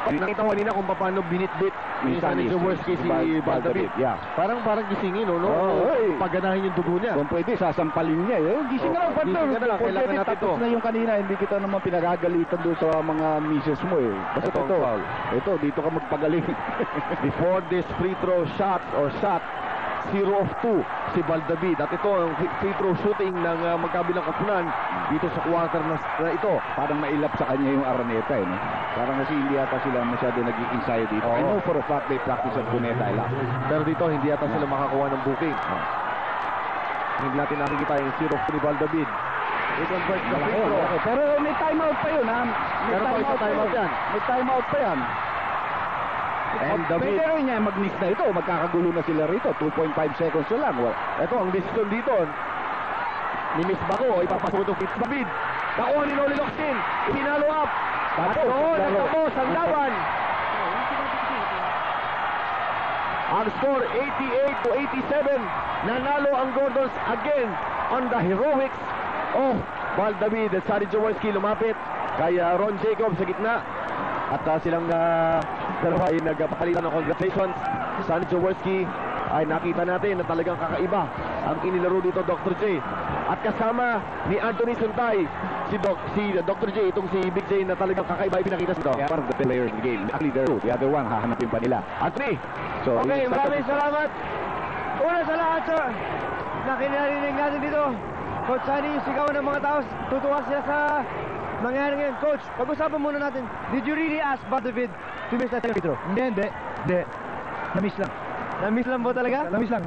[SPEAKER 1] Nakita ko kanina kung paano binitbit minsan ni Jaworski si Valdavid.
[SPEAKER 2] Yeah.
[SPEAKER 1] Parang gisingin, no? Pagganahin yung dugo niya.
[SPEAKER 2] Kung pwede, sasampalin niya. Gising na lang, partner.
[SPEAKER 1] Gising ka na lang, kailangan natin
[SPEAKER 2] tapos
[SPEAKER 1] to.
[SPEAKER 2] na yung kanina. Hindi kita naman pinagagalitan doon sa mga misis mo eh. Basta ito, dito ka magpagaling.
[SPEAKER 1] Before this free throw shot, 0 of 2 si Valdavid. At ito ang free throw shooting ng magkabilang kupunan dito sa quarter na ito.
[SPEAKER 2] Parang mailap sa kanya yung Araneta eh. No? Parang kasi hindi yata sila masyado nag-i-ensayo dito. I know for a fact they practice at Cuneta a lot.
[SPEAKER 1] Pero dito hindi yata sila makakuha ng booking. Hindi natin nakikita yung 0 of 2 ni Valdavid. They convert the free throw.
[SPEAKER 2] Pero may timeout pa yun ha.
[SPEAKER 1] Pero pa isa timeout yan.
[SPEAKER 2] May timeout pa yan.
[SPEAKER 1] And David,
[SPEAKER 2] Pwede rin niya mag-miss na ito. Magkakagulo na sila rito. 2.5 seconds na lang.
[SPEAKER 1] ito ang decision dito. Ni Miss Bako, ipapasok ito kay David. Nakuha ni Noli Locsin. Pinalo up. At doon, nagtapos ang laban. Ang score 88-87. Nanalo ang Gordons again on the heroics of Valdavid. At Sonny Jaworski lumapit kay Ron Jacobs sa gitna. At silang dalawa ay nagpapalitan ng congratulations. Sonny Jaworski ay nakita natin na talagang kakaiba ang inilaro dito, Dr. J. At kasama ni Anthony Suntay, si Dr. J, itong si Big J na talagang kakaiba ay pinakita dito.
[SPEAKER 2] One of the players in the game. Actually, the other one, hahanapin pa nila.
[SPEAKER 1] Anthony!
[SPEAKER 2] So,
[SPEAKER 5] Okay, maraming salamat. Una sa lahat, sir. Nakinarinig natin dito. Coach Sunny, yung sigawan ng mga tao, tutuwa sila sa mangyari ngayon. Coach, pag-usapan muna natin. Did you really ask Valdavid to miss that free throw?
[SPEAKER 4] Hindi. Na-miss lang.
[SPEAKER 5] Na-miss lang ba talaga?
[SPEAKER 4] Na-miss lang.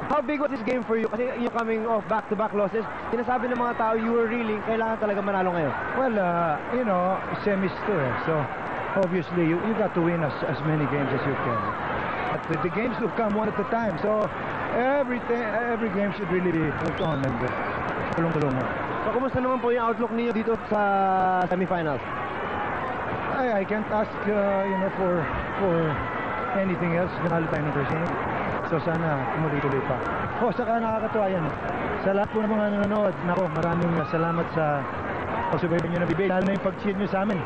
[SPEAKER 5] How big was this game for you? Kasi you're coming off back-to-back losses. Sinasabi ng mga tao, you were reeling. Kailangan talaga manalo ngayon.
[SPEAKER 4] Well, semis to eh. So, obviously, you got to win as many games as you can. But the games will come one at a time. So, Every game should really be worked on and tulong-tulungan.
[SPEAKER 5] So, kumusta naman po yung outlook niyo dito sa semifinals?
[SPEAKER 4] I can't ask for anything else. Nanalo tayo ng first game. So sana tumuloy-tuloy pa. Saka nakakatuwa yan. Sa lahat po ng mga nanonood, maraming salamat sa pagsubaybay nyo ng debate. Lalo na yung pag-cheer nyo sa amin.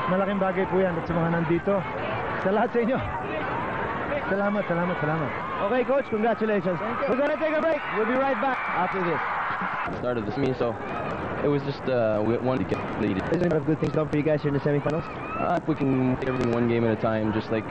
[SPEAKER 4] Malaking bagay po yan. At sa mga nandito, sa lahat sa inyo. Salamat.
[SPEAKER 5] Okay, Coach, congratulations. We're gonna take a break. We'll be right back after this.
[SPEAKER 6] Started this mean, so it was just we wanted to get lead.
[SPEAKER 5] Is there a lot of good things done for you guys here in the semifinals?
[SPEAKER 6] If we can take everything one game at a time, just like